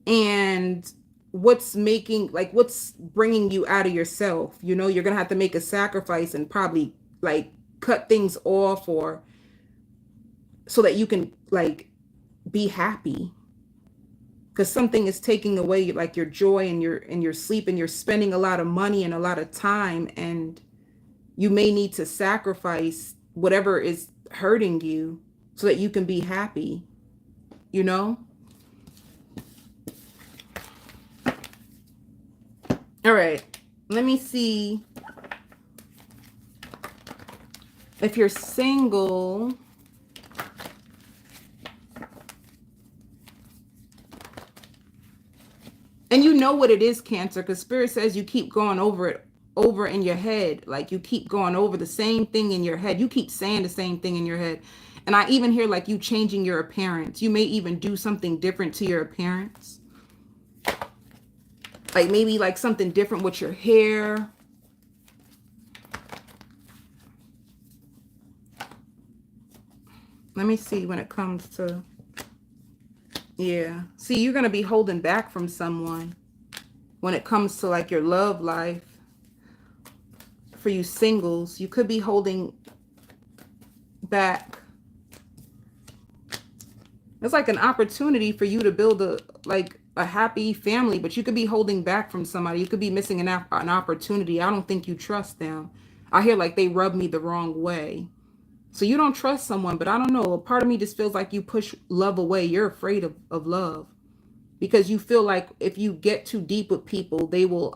And what's making, like what's bringing you out of yourself? You know, you're going to have to make a sacrifice and probably like cut things off or so that you can like be happy. Because something is taking away like your joy and your sleep, and you're spending a lot of money and a lot of time, and you may need to sacrifice whatever is hurting you so that you can be happy, you know? All right, let me see if you're single. And you know what it is, Cancer, because Spirit says you keep going over it over in your head. Like you keep going over the same thing in your head. You keep saying the same thing in your head. And I even hear like you changing your appearance. You may even do something different to your appearance. Like maybe like something different with your hair. Let me see when it comes to... Yeah. See, you're going to be holding back from someone when it comes to like your love life. For you singles, you could be holding back. It's like an opportunity for you to build a happy family, but you could be holding back from somebody. You could be missing an opportunity. I don't think you trust them. I hear like they rub me the wrong way. So you don't trust someone, but I don't know. A part of me just feels like you push love away. You're afraid of love because you feel like if you get too deep with people, they will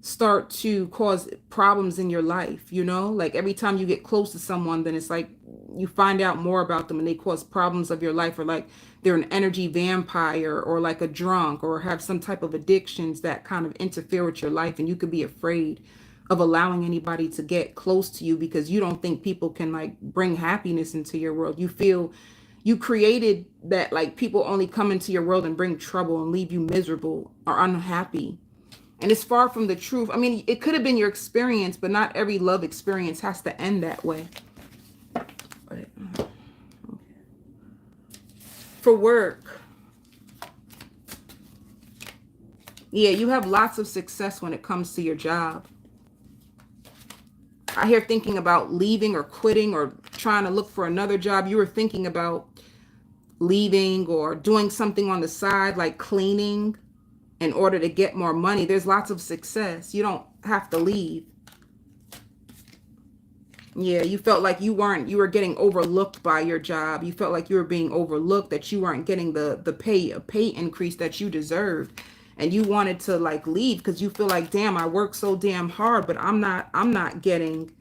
start to cause problems in your life, you know? Like every time you get close to someone, then it's like you find out more about them and they cause problems of your life, or like they're an energy vampire or like a drunk or have some type of addictions that kind of interfere with your life, and you could be afraid of allowing anybody to get close to you because you don't think people can like bring happiness into your world. You feel you created that like people only come into your world and bring trouble and leave you miserable or unhappy. And it's far from the truth. I mean, it could have been your experience, but not every love experience has to end that way. For work, yeah, you have lots of success when it comes to your job. I hear thinking about leaving or quitting or trying to look for another job. You were thinking about leaving or doing something on the side, like cleaning, in order to get more money. There's lots of success. You don't have to leave. Yeah, you felt like you were getting overlooked by your job. You felt like you were being overlooked, that you weren't getting the pay increase that you deserved. And you wanted to like leave because you feel like, damn, I work so damn hard, but I'm not getting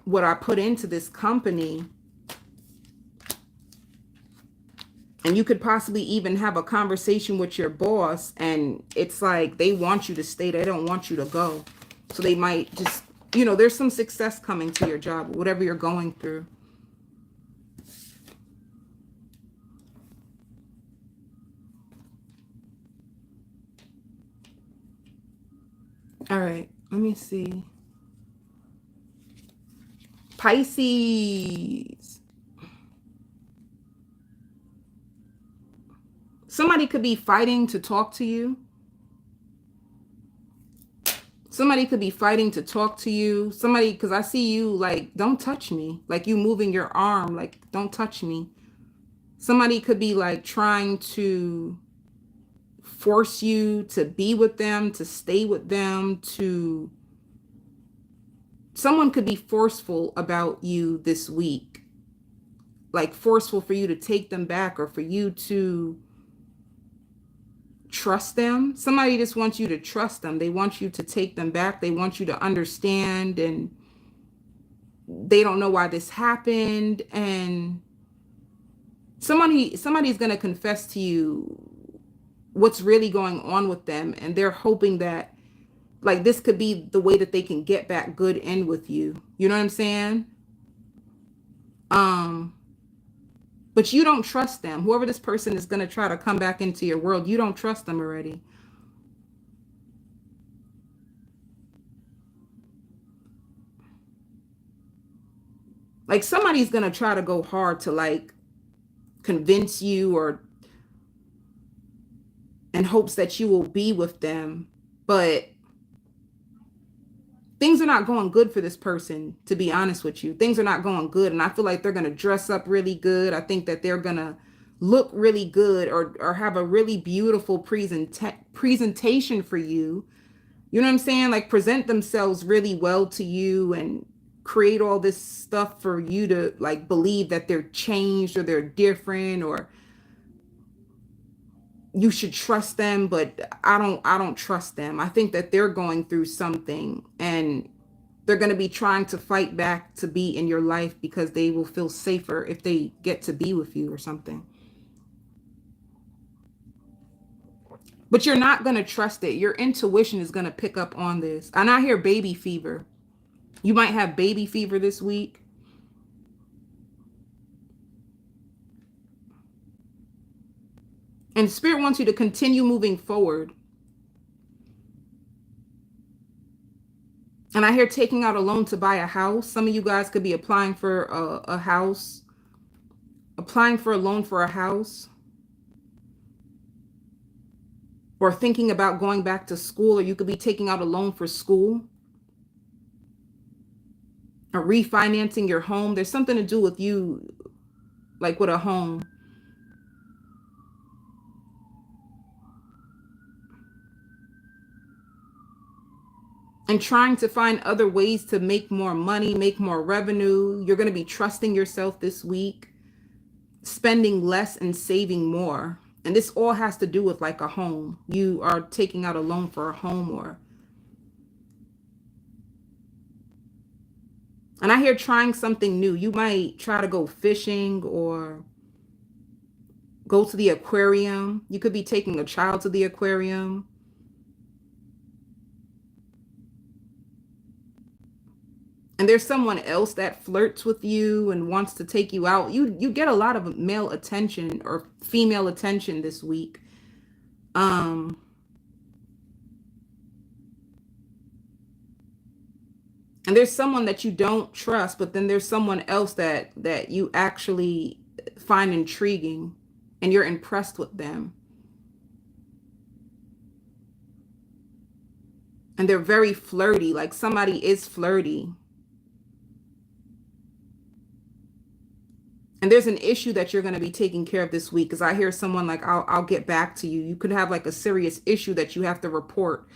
what I put into this company. And you could possibly even have a conversation with your boss, and it's like they want you to stay. They don't want you to go. So they might just, there's some success coming to your job, whatever you're going through. All right, let me see. Pisces. Somebody could be fighting to talk to you. Somebody could be fighting to talk to you. Somebody, because I see you like, don't touch me. Like you moving your arm, like, don't touch me. Somebody could be like trying to force you to be with them, to stay with them, to... Someone could be forceful about you this week. Like forceful for you to take them back or for you to trust them. Somebody just wants you to trust them. They want you to take them back. They want you to understand, and they don't know why this happened. And somebody's going to confess to you what's really going on with them, and they're hoping that like this could be the way that they can get back good in with you. You know what I'm saying? But you don't trust them. Whoever this person is going to try to come back into your world, you don't trust them already. Like somebody's going to try to go hard to like convince you or in hopes that you will be with them. But things are not going good for this person, to be honest with you. Things are not going good. And I feel like they're going to dress up really good. I think that they're going to look really good or have a really beautiful presentation for you. You know what I'm saying? Like present themselves really well to you and create all this stuff for you to like believe that they're changed or they're different or you should trust them. But I don't trust them. I think that they're going through something, and they're going to be trying to fight back to be in your life because they will feel safer if they get to be with you or something. But you're not going to trust it. Your intuition is going to pick up on this. And I hear baby fever. You might have baby fever this week. And Spirit wants you to continue moving forward. And I hear taking out a loan to buy a house. Some of you guys could be applying for a house, applying for a loan for a house, or thinking about going back to school, or you could be taking out a loan for school, or refinancing your home. There's something to do with you, like with a home. And trying to find other ways to make more money, make more revenue. You're going to be trusting yourself this week, spending less and saving more. And this all has to do with like a home. You are taking out a loan for a home and I hear trying something new. You might try to go fishing or go to the aquarium. You could be taking a child to the aquarium. And there's someone else that flirts with you and wants to take you out. You get a lot of male attention or female attention this week. And there's someone that you don't trust, but then there's someone else that you actually find intriguing and you're impressed with them. And they're very flirty, like somebody is flirty. And there's an issue that you're going to be taking care of this week, because I hear someone like, I'll get back to you. You could have like a serious issue that you have to report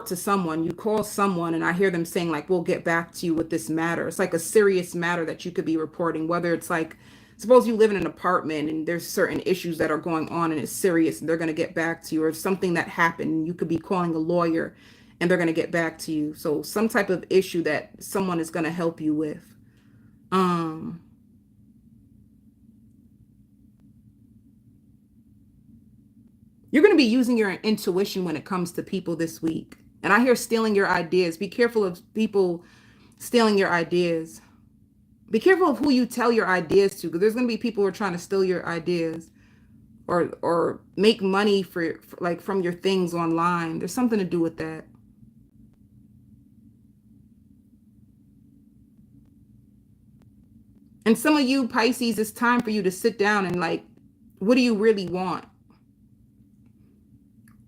to someone. You call someone and I hear them saying like, we'll get back to you with this matter. It's like a serious matter that you could be reporting, whether it's like, suppose you live in an apartment and there's certain issues that are going on and it's serious and they're going to get back to you, or something that happened. You could be calling a lawyer and they're going to get back to you. So some type of issue that someone is going to help you with. You're going to be using your intuition when it comes to people this week. And I hear stealing your ideas. Be careful of people stealing your ideas. Be careful of who you tell your ideas to, because there's going to be people who are trying to steal your ideas or make money for like from your things online. There's something to do with that. And some of you Pisces, it's time for you to sit down and like, what do you really want?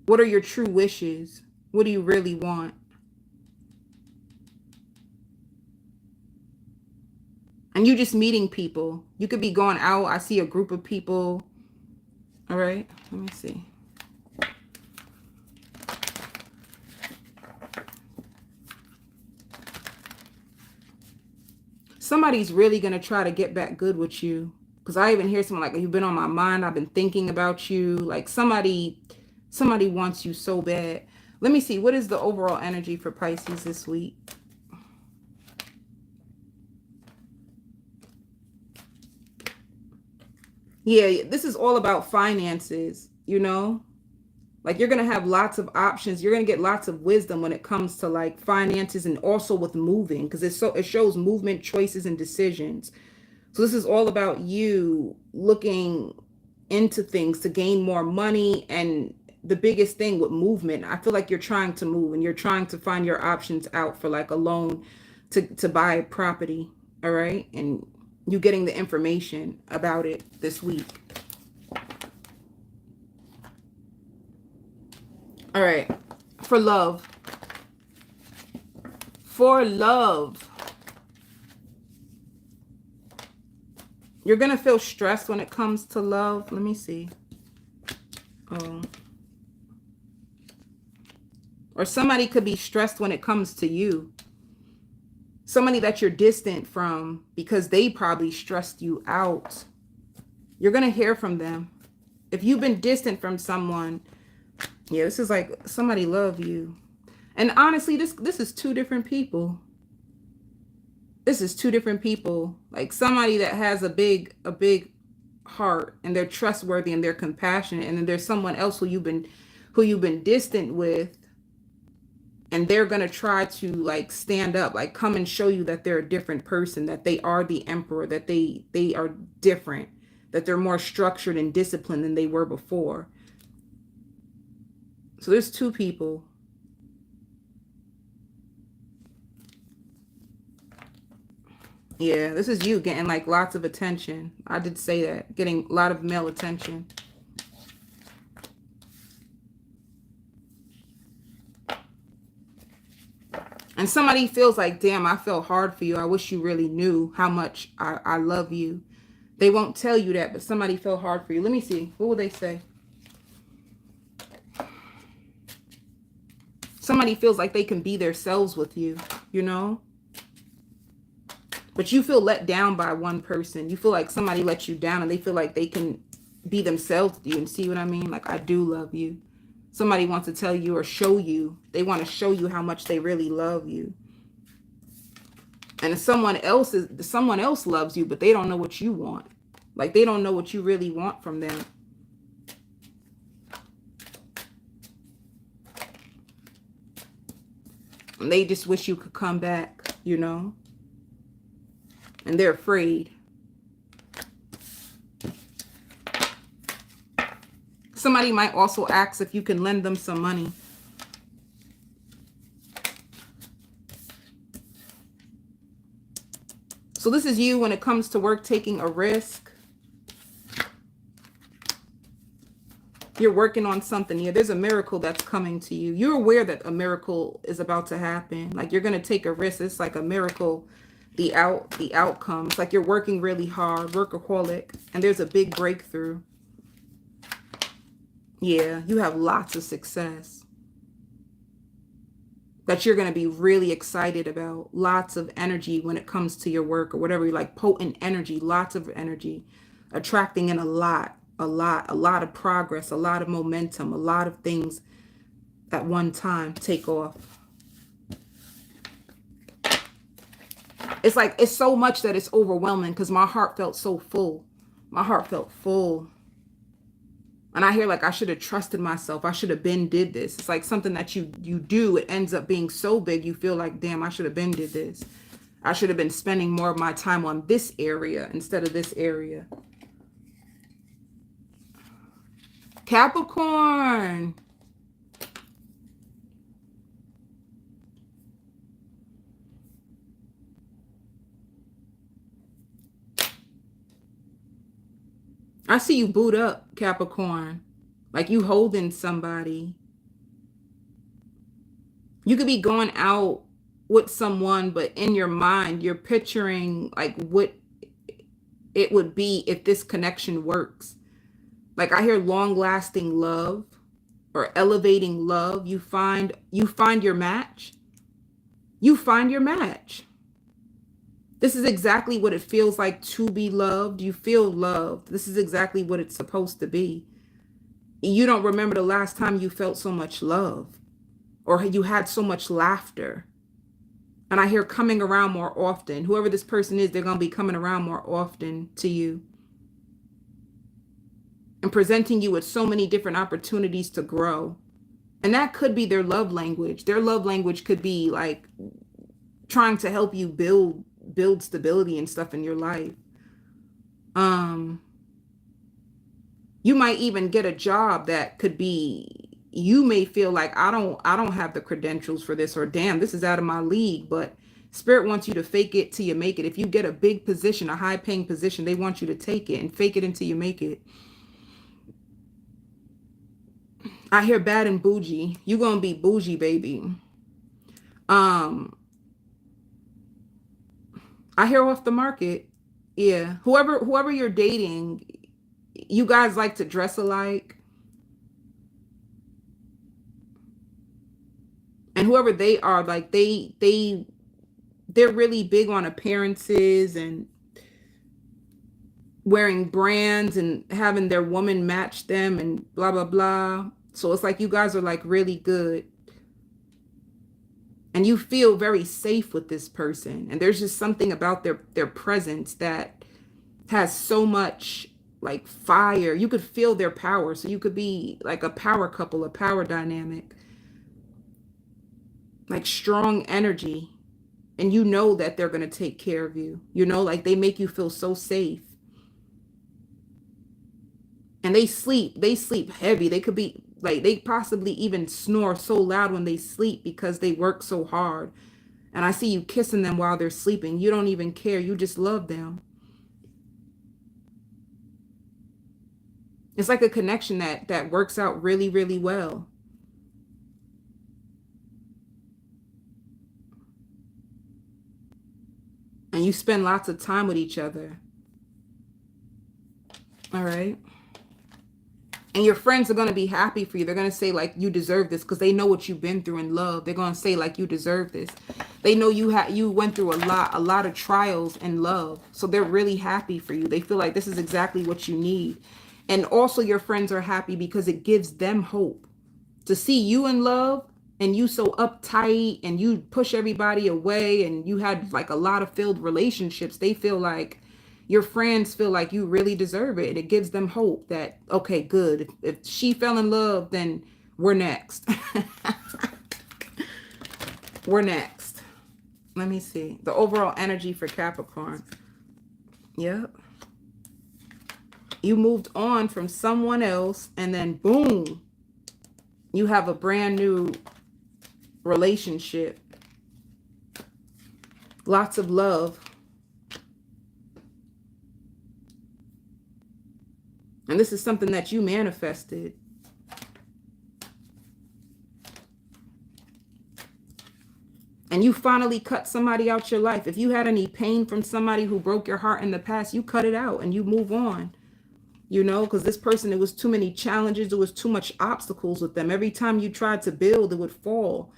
What are your true wishes? What do you really want? And you just meeting people. You could be going out. I see a group of people. All right, let me see. Somebody's really going to try to get back good with you. Because I even hear someone like, you've been on my mind. I've been thinking about you. Like somebody wants you so bad. Let me see. What is the overall energy for Pisces this week? Yeah, this is all about finances, you know? Like you're going to have lots of options. You're going to get lots of wisdom when it comes to like finances, and also with moving, because it shows movement, choices, and decisions. So this is all about you looking into things to gain more money. And the biggest thing with movement, I feel like you're trying to move and you're trying to find your options out for like a loan to buy a property. All right. And you getting the information about it this week. All right. For love. For love. You're going to feel stressed when it comes to love. Let me see. Oh. Or somebody could be stressed when it comes to you. Somebody that you're distant from because they probably stressed you out. You're going to hear from them. If you've been distant from someone, yeah, this is like somebody love you. And honestly, this is two different people. This is two different people. Like somebody that has a big heart and they're trustworthy and they're compassionate, and then there's someone else who you've been distant with, and they're going to try to like stand up, like come and show you that they're a different person, that they are the emperor, that they are different, that they're more structured and disciplined than they were before. So there's two people. Yeah, this is you getting like lots of attention. I did say that. Getting a lot of male attention. And somebody feels like, damn, I felt hard for you. I wish you really knew how much I love you. They won't tell you that, but somebody felt hard for you. Let me see. What will they say? Somebody feels like they can be themselves with you, you know? But you feel let down by one person. You feel like somebody let you down and they feel like they can be themselves with you. And see what I mean? Like, I do love you. Somebody wants to tell you or show you. They want to show you how much they really love you. And someone else loves you, but they don't know what you want. Like, they don't know what you really want from them. And they just wish you could come back, you know? And they're afraid. Somebody might also ask if you can lend them some money. So this is you when it comes to work, taking a risk. You're working on something here. There's a miracle that's coming to you. You're aware that a miracle is about to happen. Like you're going to take a risk. It's like a miracle, the outcome. It's like you're working really hard, workaholic, and there's a big breakthrough. Yeah, you have lots of success that you're going to be really excited about. Lots of energy when it comes to your work or whatever. You like potent energy, lots of energy, attracting in a lot of progress, a lot of momentum, a lot of things at one time take off. It's like, it's so much that it's overwhelming because my heart felt so full. My heart felt full. And I hear like, I should have trusted myself. I should have been did this. It's like something that you do. It ends up being so big. You feel like, damn, I should have been did this. I should have been spending more of my time on this area instead of this area. Capricorn. I see you boot up, Capricorn. Like you holding somebody. You could be going out with someone, but in your mind, you're picturing like what it would be if this connection works. Like I hear long-lasting love or elevating love. You find your match. You find your match. This is exactly what it feels like to be loved. You feel loved. This is exactly what it's supposed to be. You don't remember the last time you felt so much love or you had so much laughter. And I hear coming around more often. Whoever this person is, they're going to be coming around more often to you and presenting you with so many different opportunities to grow. And that could be their love language. Their love language could be like trying to help you build stability and stuff in your life. You might even get a job that could be, you may feel like I don't have the credentials for this, or damn, this is out of my league, but Spirit wants you to fake it till you make it. If you get a big position, a high paying position, they want you to take it and fake it until you make it. I hear bad and bougie. You're gonna be bougie, baby. I hear off the market. Yeah. Whoever you're dating, you guys like to dress alike. And whoever they are, like they're really big on appearances and wearing brands and having their woman match them and blah, blah, blah. So it's like you guys are like really good. And you feel very safe with this person. And there's just something about their presence that has so much like fire. You could feel their power. So you could be like a power couple, a power dynamic. Like strong energy. And you know that they're going to take care of you. You know, like they make you feel so safe. And they sleep heavy. They could be like, they possibly even snore so loud when they sleep because they work so hard. And I see you kissing them while they're sleeping. You don't even care. You just love them. It's like a connection that works out really, really well. And you spend lots of time with each other. All right. And your friends are going to be happy for you. They're going to say like, you deserve this, because they know what you've been through in love. They're going to say like, you deserve this. They know you went through a lot of trials in love. So they're really happy for you. They feel like this is exactly what you need. And also your friends are happy because it gives them hope to see you in love and you so uptight and you push everybody away and you had like a lot of failed relationships. They feel like, your friends feel like you really deserve it. It gives them hope that, okay, good. If she fell in love, then we're next. We're next. Let me see. The overall energy for Capricorn. Yep. You moved on from someone else and then boom, you have a brand new relationship. Lots of love. And this is something that you manifested. And you finally cut somebody out your life. If you had any pain from somebody who broke your heart in the past, you cut it out and you move on. You know, because this person, it was too many challenges. It was too much obstacles with them. Every time you tried to build, it would fall.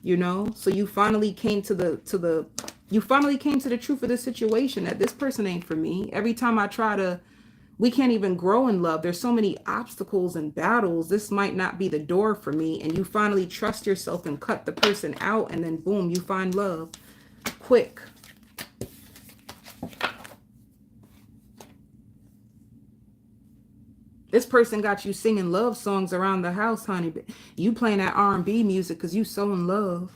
You know, so you finally came to the truth of the situation, that this person ain't for me. Every time I try to, we can't even grow in love. There's so many obstacles and battles. This might not be the door for me. And you finally trust yourself and cut the person out, and then boom, you find love quick. This person got you singing love songs around the house, honey. But you playing that R&B music because you so in love.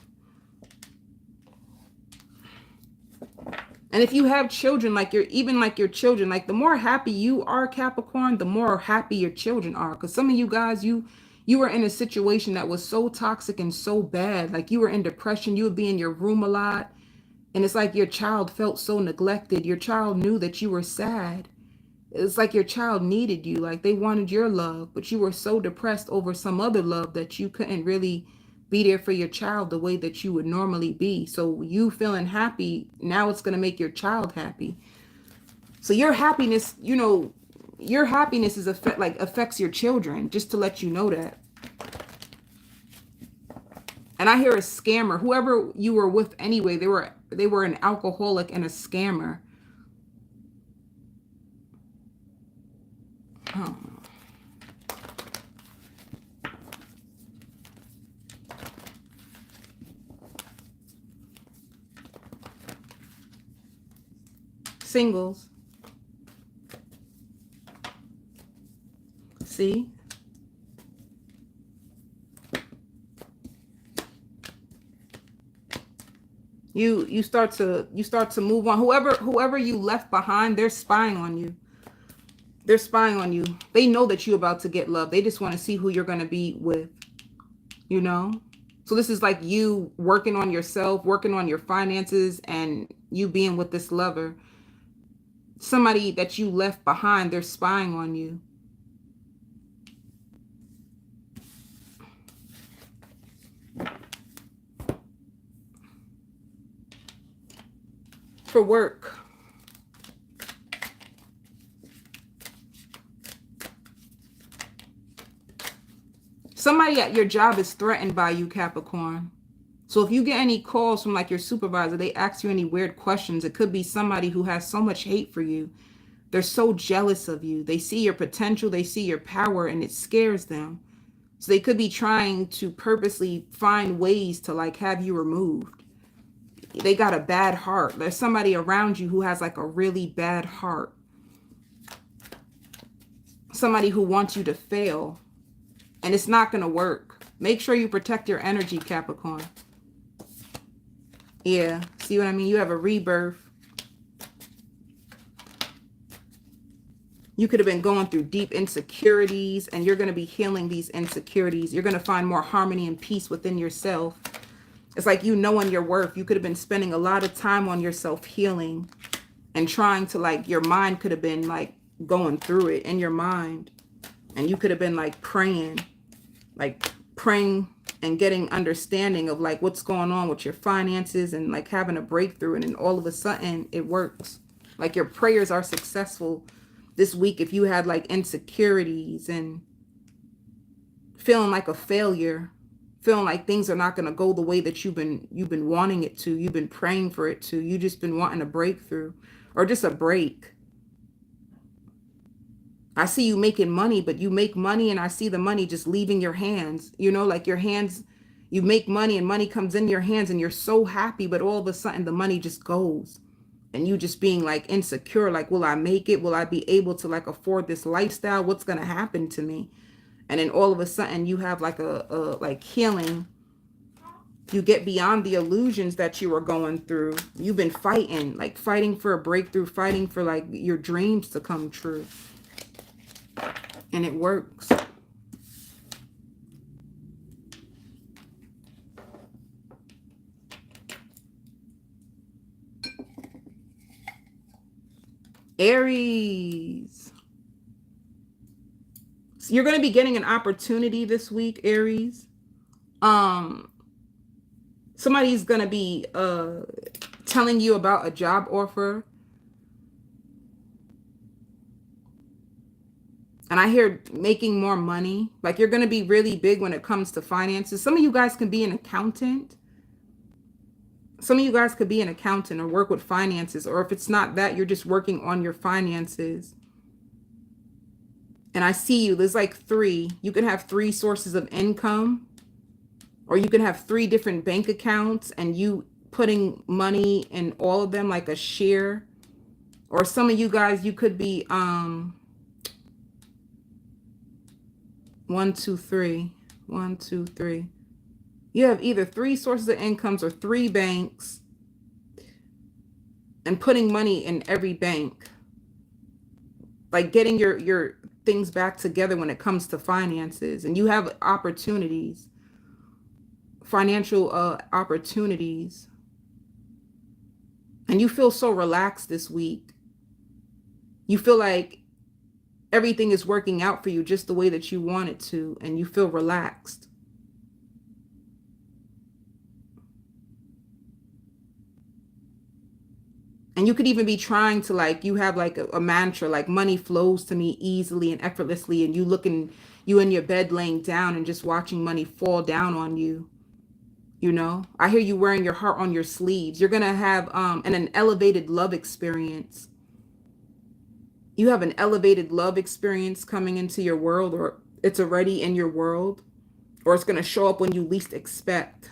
And if you have children, like your children, like the more happy you are, Capricorn, the more happy your children are. Because some of you guys, you were in a situation that was so toxic and so bad. Like you were in depression. You would be in your room a lot. And it's like your child felt so neglected. Your child knew that you were sad. It's like your child needed you. Like they wanted your love. But you were so depressed over some other love that you couldn't really be there for your child the way that you would normally be. So you feeling happy, now it's going to make your child happy. So your happiness, you know, your happiness is affects your children, just to let you know that. And I hear a scammer. Whoever you were with anyway, they were an alcoholic and a scammer. Oh. Singles. See? You start to move on. Whoever you left behind, they're spying on you. They're spying on you. They know that you're about to get love. They just want to see who you're going to be with. You know? So this is like you working on yourself, working on your finances, and you being with this lover. Somebody that you left behind, they're spying on you. For work. Somebody at your job is threatened by you, Capricorn. So if you get any calls from like your supervisor, they ask you any weird questions, it could be somebody who has so much hate for you. They're so jealous of you. They see your potential, they see your power, and it scares them. So they could be trying to purposely find ways to like have you removed. They got a bad heart. There's somebody around you who has like a really bad heart. Somebody who wants you to fail. And it's not going to work. Make sure you protect your energy, Capricorn. Yeah, see what I mean? You have a rebirth. You could have been going through deep insecurities, and you're going to be healing these insecurities. You're going to find more harmony and peace within yourself. It's like you knowing your worth. You could have been spending a lot of time on yourself healing and trying to, like, your mind could have been like going through it in your mind. And you could have been like praying and getting understanding of like what's going on with your finances and like having a breakthrough. And then all of a sudden it works. Like your prayers are successful this week. If you had like insecurities and feeling like a failure, feeling like things are not going to go the way that you've been wanting it to, you've been praying for it to, you just been wanting a breakthrough or just a break. I see you making money, but you make money and I see the money just leaving your hands. You know, like your hands, you make money and money comes in your hands and you're so happy, but all of a sudden the money just goes. And you just being like insecure, like, will I make it? Will I be able to like afford this lifestyle? What's going to happen to me? And then all of a sudden you have like a like healing. You get beyond the illusions that you were going through. You've been fighting, like fighting for a breakthrough, fighting for like your dreams to come true. And it works. Aries. So you're going to be getting an opportunity this week, Aries. Somebody's going to be telling you about a job offer. And I hear making more money. Like you're going to be really big when it comes to finances. Some of you guys can be an accountant. Some of you guys could be an accountant or work with finances. Or if it's not that, you're just working on your finances. And I see you, there's like 3. You can have 3 sources of income. Or you can have 3 different bank accounts and you putting money in all of them like a share. Or some of you guys, you could be 1, 2, 3. 1, 2, 3. You have either 3 sources of incomes or 3 banks and putting money in every bank. Like getting your things back together when it comes to finances. And you have opportunities. Financial opportunities. And you feel so relaxed this week. You feel like everything is working out for you just the way that you want it to, and you feel relaxed. And you could even be trying to, like, you have like a mantra, like money flows to me easily and effortlessly, and you in your bed laying down and just watching money fall down on you. You know, I hear you wearing your heart on your sleeves. You're going to have an elevated love experience. You have an elevated love experience coming into your world, or it's already in your world, or it's going to show up when you least expect.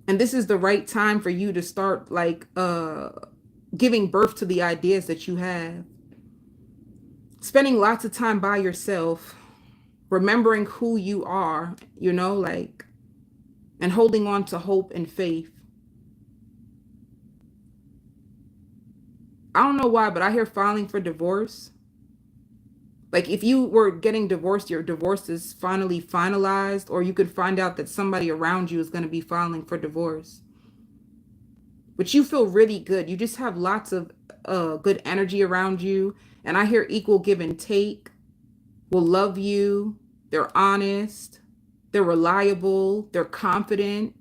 And this is the right time for you to start like giving birth to the ideas that you have. Spending lots of time by yourself, remembering who you are, you know, like, and holding on to hope and faith. I don't know why, but I hear filing for divorce. Like if you were getting divorced, your divorce is finally finalized, or you could find out that somebody around you is going to be filing for divorce. But you feel really good. You just have lots of good energy around you. And I hear equal give and take, will love you. They're honest. They're reliable. They're confident.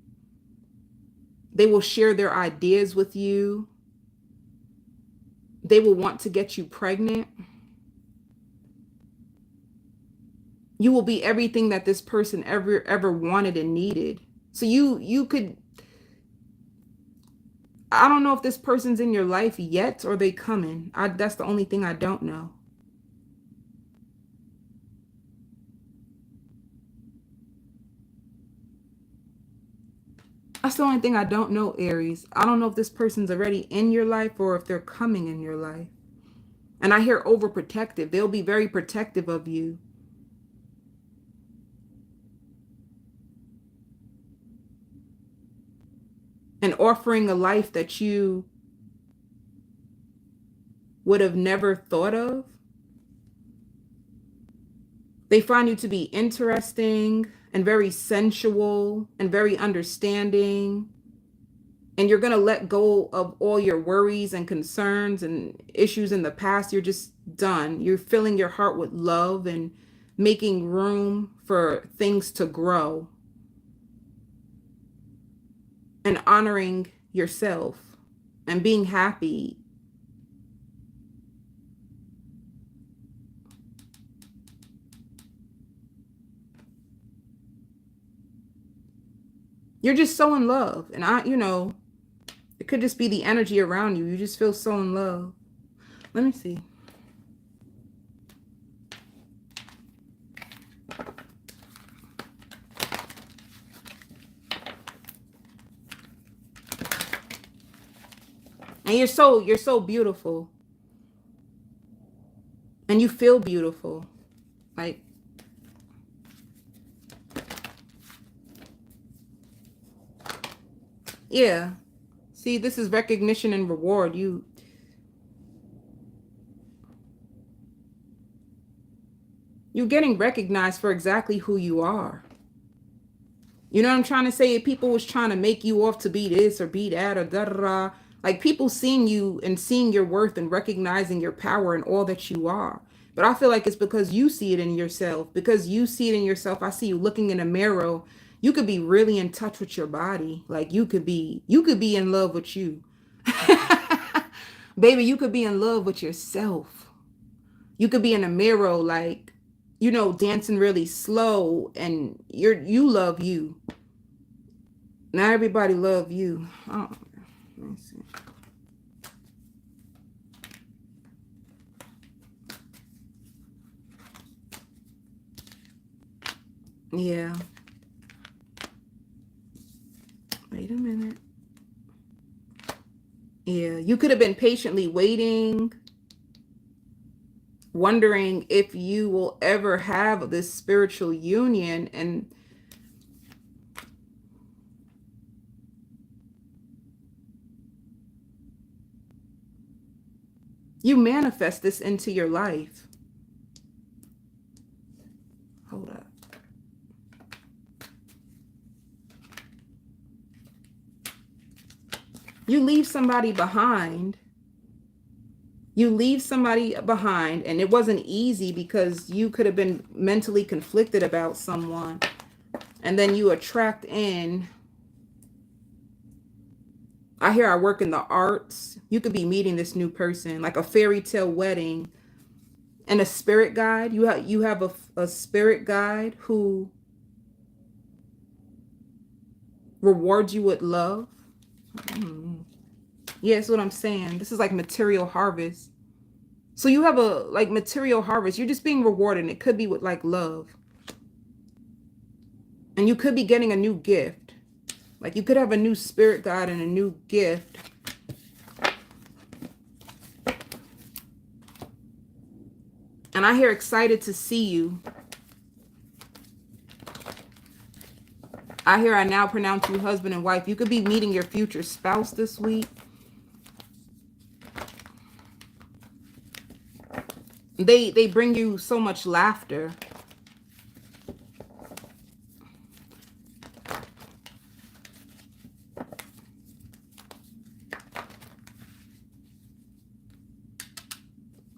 They will share their ideas with you. They will want to get you pregnant. You will be everything that this person ever wanted and needed. So you could, I don't know if this person's in your life yet or they coming. That's the only thing I don't know. That's the only thing I don't know, Aries. I don't know if this person's already in your life or if they're coming in your life. And I hear overprotective. They'll be very protective of you. And offering a life that you would have never thought of. They find you to be interesting and very sensual and very understanding. And you're going to let go of all your worries and concerns and issues in the past. You're just done. You're filling your heart with love and making room for things to grow. And honoring yourself and being happy. You're just so in love. And it could just be the energy around you. You just feel so in love. Let me see. And you're so beautiful. And you feel beautiful. Like, yeah. See, this is recognition and reward. You're getting recognized for exactly who you are. You know what I'm trying to say? If people was trying to make you off to be this or be that or da da da. Like people seeing you and seeing your worth and recognizing your power and all that you are. But I feel like it's because you see it in yourself. Because you see it in yourself. I see you looking in a mirror. You could be really in touch with your body. Like you could be in love with you. Baby, you could be in love with yourself. You could be in a mirror, like, you know, dancing really slow, and you love you. Not everybody love you. Oh, let me see. Yeah. Wait a minute. Yeah, you could have been patiently waiting, wondering if you will ever have this spiritual union, and you manifest this into your life. Hold up. You leave somebody behind. You leave somebody behind, and it wasn't easy because you could have been mentally conflicted about someone. And then you attract in. I hear I work in the arts. You could be meeting this new person, like a fairy tale wedding. And a spirit guide. You have a spirit guide who rewards you with love. Yeah, that's what I'm saying. This is like material harvest. So you have a like material harvest. You're just being rewarded. And it could be with like love. And you could be getting a new gift. Like you could have a new spirit guide and a new gift. And I hear excited to see you. I hear I now pronounce you husband and wife. You could be meeting your future spouse this week. They bring you so much laughter.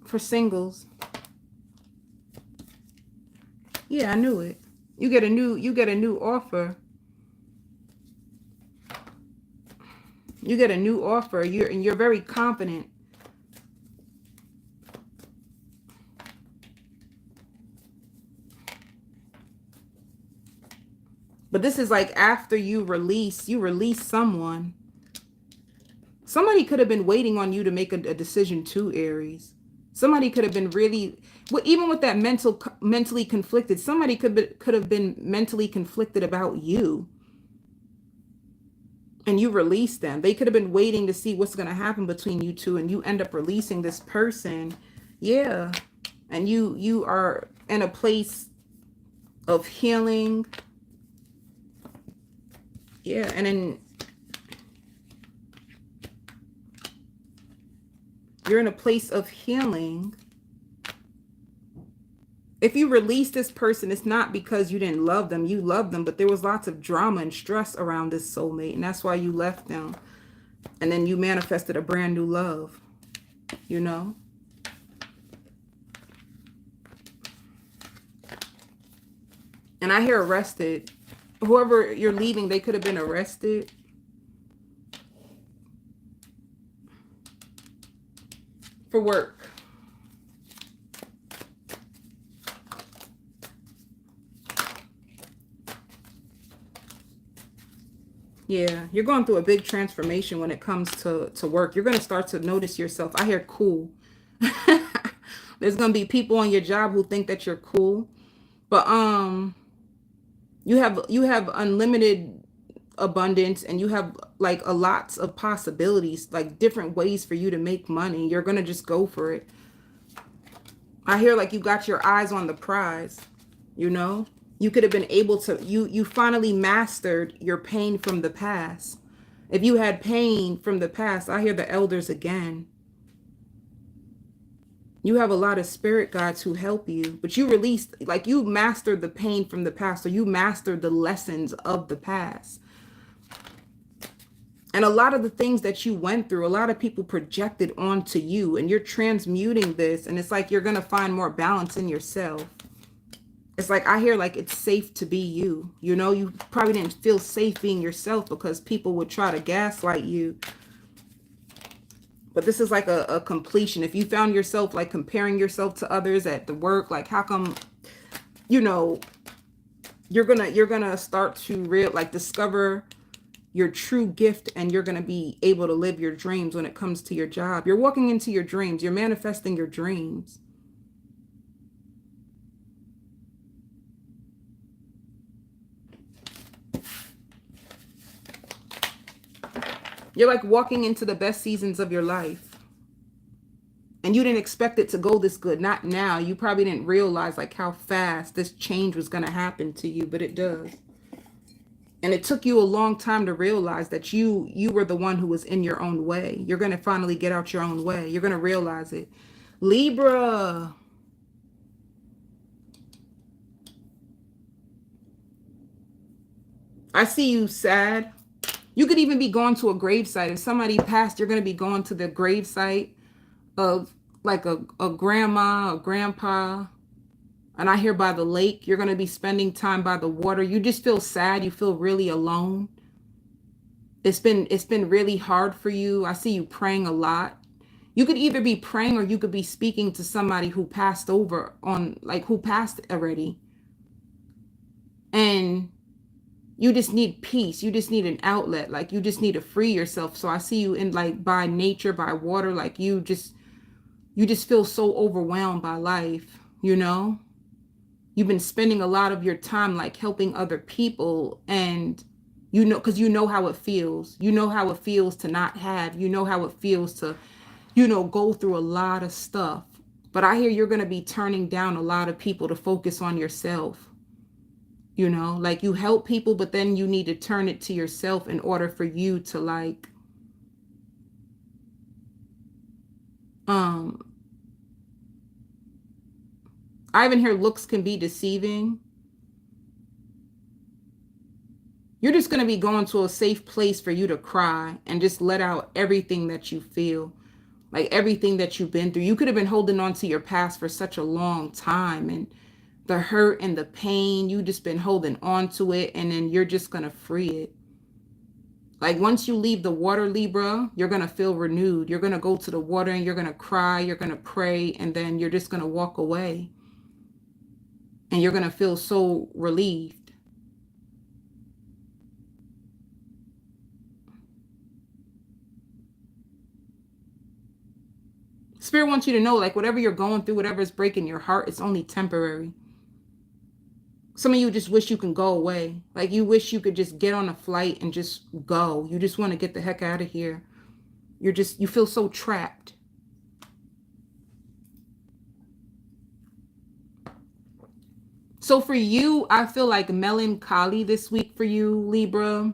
For singles. Yeah, I knew it. You get a new offer. You get a new offer. You're very confident. But this is like after you release someone. Somebody could have been waiting on you to make a decision too, Aries. Somebody could have been really, even with that mentally conflicted, somebody could have been mentally conflicted about you. And you release them. They could have been waiting to see what's going to happen between you two, and you end up releasing this person. Yeah. And you are in a place of healing. Yeah, and then you're in a place of healing. If you release this person, it's not because you didn't love them. You loved them, but there was lots of drama and stress around this soulmate, and that's why you left them. And then you manifested a brand new love, you know? And I hear arrested. Whoever you're leaving, they could have been arrested. For work. Yeah, you're going through a big transformation when it comes to work. You're going to start to notice yourself. I hear cool. There's going to be people on your job who think that you're cool. But you have unlimited abundance, and you have like a lots of possibilities, like different ways for you to make money. You're going to just go for it. I hear like you got your eyes on the prize, you know? You could have been able to, you finally mastered your pain from the past. If you had pain from the past, I hear the elders again. You have a lot of spirit guides who help you, but you released, like you mastered the pain from the past, or you mastered the lessons of the past. And a lot of the things that you went through, a lot of people projected onto you, and you're transmuting this, and it's like you're going to find more balance in yourself. It's like I hear like it's safe to be you. You know, you probably didn't feel safe being yourself because people would try to gaslight you. But this is like a completion. If you found yourself like comparing yourself to others at the work, like how come, you know, you're gonna start to discover your true gift, and you're gonna be able to live your dreams when it comes to your job. You're walking into your dreams. You're manifesting your dreams. You're like walking into the best seasons of your life. And you didn't expect it to go this good. Not now. You probably didn't realize like how fast this change was going to happen to you, but it does. And it took you a long time to realize that you were the one who was in your own way. You're going to finally get out your own way. You're going to realize it. Libra. I see you sad. You could even be going to a gravesite. If somebody passed, you're going to be going to the gravesite of like a grandma, a grandpa. And I hear by the lake, you're going to be spending time by the water. You just feel sad. You feel really alone. It's been really hard for you. I see you praying a lot. You could either be praying or you could be speaking to somebody who passed over on, like, who passed already. And you just need peace. You just need an outlet. Like, you just need to free yourself. So I see you in, like, by nature, by water. Like, you just feel so overwhelmed by life, you know? You've been spending a lot of your time, like, helping other people. And, you know, because you know how it feels. You know how it feels to not have. You know how it feels to, you know, go through a lot of stuff. But I hear you're going to be turning down a lot of people to focus on yourself. You know, like, you help people, but then you need to turn it to yourself in order for you to, like, I even hear looks can be deceiving. You're just going to be going to a safe place for you to cry and just let out everything that you feel, like everything that you've been through. You could have been holding on to your past for such a long time, and the hurt and the pain, you just been holding on to it, and then you're just going to free it. Like, once you leave the water, Libra, you're going to feel renewed. You're going to go to the water and you're going to cry, you're going to pray, and then you're just going to walk away. And you're going to feel so relieved. Spirit wants you to know, like, whatever you're going through, whatever is breaking your heart, it's only temporary. Some of you just wish you can go away. Like, you wish you could just get on a flight and just go. You just want to get the heck out of here. You feel so trapped. So for you, I feel like melancholy this week for you, Libra.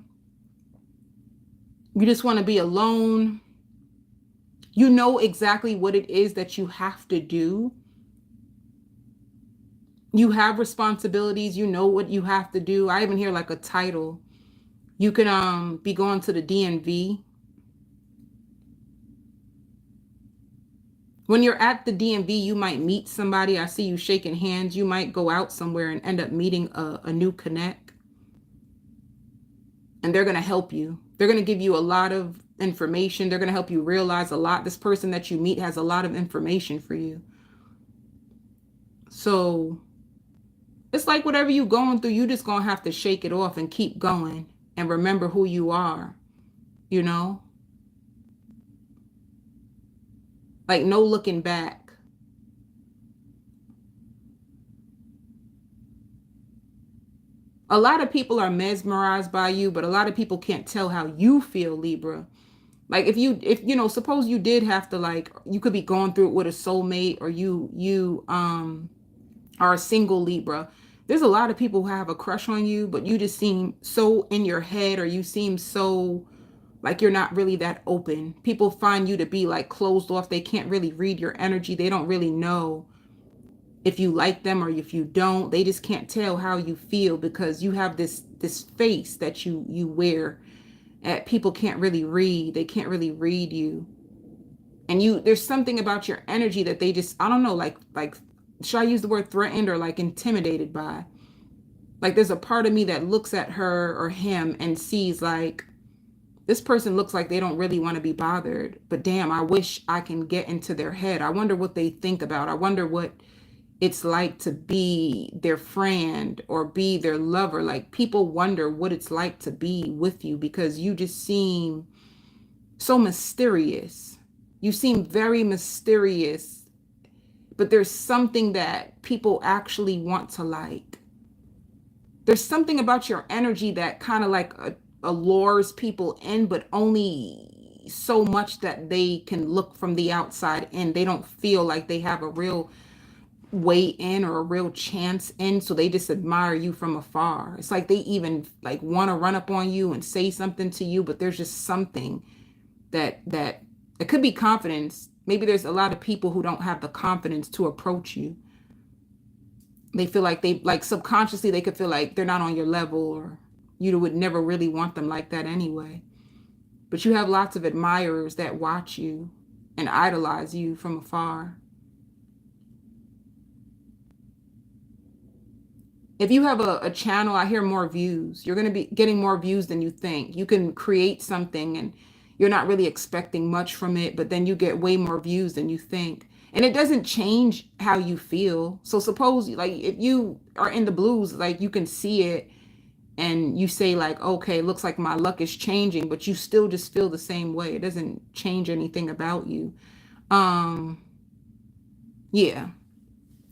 You just want to be alone. You know exactly what it is that you have to do. You have responsibilities. You know what you have to do. I even hear like a title. You can be going to the DMV. When you're at the DMV, you might meet somebody. I see you shaking hands. You might go out somewhere and end up meeting a new connect. And they're going to help you. They're going to give you a lot of information. They're going to help you realize a lot. This person that you meet has a lot of information for you. So it's like whatever you're going through, you just going to have to shake it off and keep going and remember who you are, you know? Like, no looking back. A lot of people are mesmerized by you, but a lot of people can't tell how you feel, Libra. Like, if you know, suppose you did have to, like, you could be going through it with a soulmate, or you are a single Libra. There's a lot of people who have a crush on you, but you just seem so in your head, or you seem so like you're not really that open. People find you to be like closed off. They can't really read your energy. They don't really know if you like them or if you don't. They just can't tell how you feel because you have this face that you wear that people can't really read. They can't really read you. And there's something about your energy that they just, I don't know, like should I use the word threatened or like intimidated by? Like there's a part of me that looks at her or him and sees like, this person looks like they don't really want to be bothered, but damn, I wish I can get into their head. I wonder what they think about. I wonder what it's like to be their friend or be their lover. Like people wonder what it's like to be with you because you just seem so mysterious. You seem very mysterious, but there's something that people actually want to like. There's something about your energy that kind of like allures people in, but only so much that they can look from the outside in. They don't feel like they have a real way in or a real chance in, so they just admire you from afar. It's like they even like want to run up on you and say something to you, but there's just something that it could be confidence. Maybe there's a lot of people who don't have the confidence to approach you. They feel like they like subconsciously they could feel like they're not on your level, or you would never really want them like that anyway. But you have lots of admirers that watch you and idolize you from afar. If you have a channel, I hear more views. You're going to be getting more views than you think. You can create something and you're not really expecting much from it, but then you get way more views than you think. And it doesn't change how you feel. So suppose like if you are in the blues, like you can see it and you say like, okay, looks like my luck is changing, but you still just feel the same way. It doesn't change anything about you. Yeah.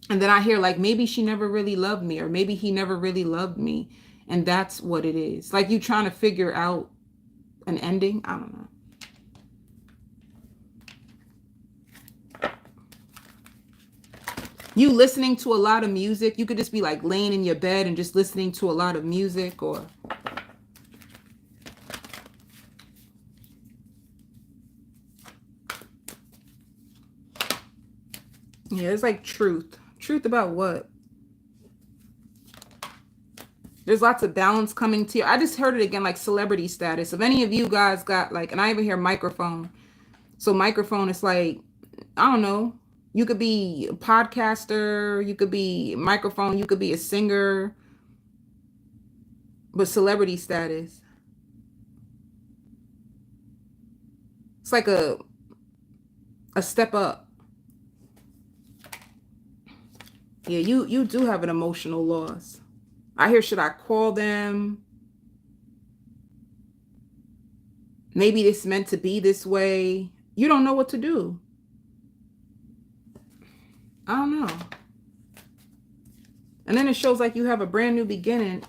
And then I hear like, maybe she never really loved me, or maybe he never really loved me. And that's what it is. Like you trying to figure out an ending. I don't know. You listening to a lot of music. You could just be like laying in your bed and just listening to a lot of music, or yeah, it's like truth. Truth about what? There's lots of balance coming to you. I just heard it again, like celebrity status. If any of you guys got like, and I even hear microphone. So microphone is like, I don't know. You could be a podcaster. You could be microphone. You could be a singer. But celebrity status. It's like a step up. Yeah, you do have an emotional loss. I hear, should I call them? Maybe it's meant to be this way. You don't know what to do. I don't know. And then it shows like you have a brand new beginning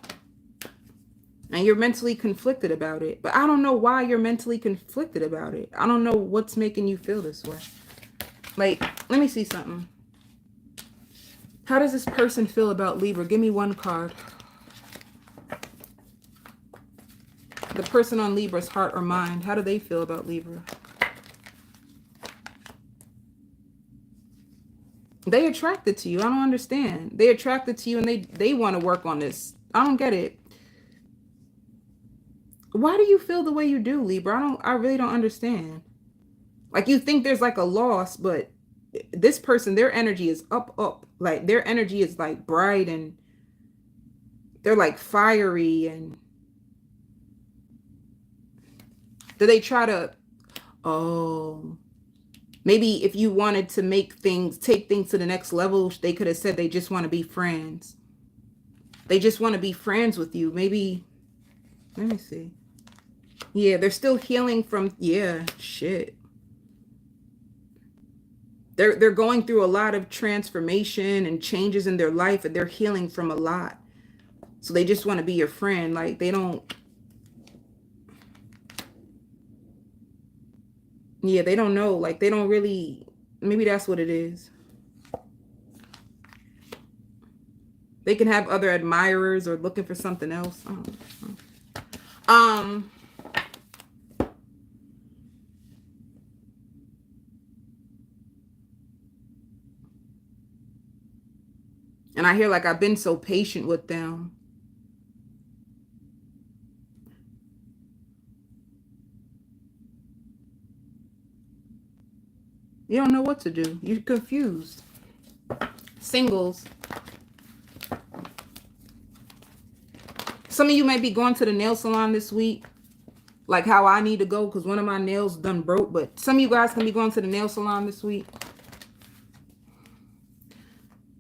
and you're mentally conflicted about it. But I don't know why you're mentally conflicted about it. I don't know what's making you feel this way. Like, let me see something. How does this person feel about Libra? Give me one card. The person on Libra's heart or mind, how do they feel about Libra? They attracted to you. I don't understand. They attracted to you and they want to work on this. I don't get it. Why do you feel the way you do, Libra? I really don't understand. Like you think there's like a loss, but this person, their energy is up. Like their energy is like bright and they're like fiery. And do they try to, oh, maybe if you wanted to take things to the next level, they could have said they just want to be friends. They just want to be friends with you. Maybe, let me see. Yeah, they're still healing from, yeah, shit. They're going through a lot of transformation and changes in their life, and they're healing from a lot. So they just want to be your friend. Like they don't, yeah, they don't know. Like they don't really, maybe that's what it is. They can have other admirers or looking for something else. I don't know. And I hear like I've been so patient with them. You don't know what to do. You're confused. Singles. Some of you may be going to the nail salon this week, like how I need to go because one of my nails done broke. But some of you guys can be going to the nail salon this week.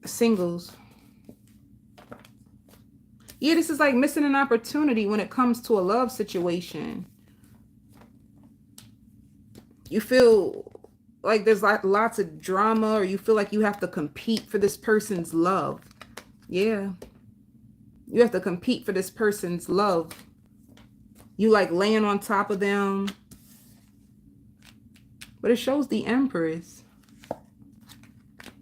Singles. Yeah, this is like missing an opportunity when it comes to a love situation. You feel like there's lots of drama, or you feel like you have to compete for this person's love. Yeah. You have to compete for this person's love. You like laying on top of them. But it shows the Empress.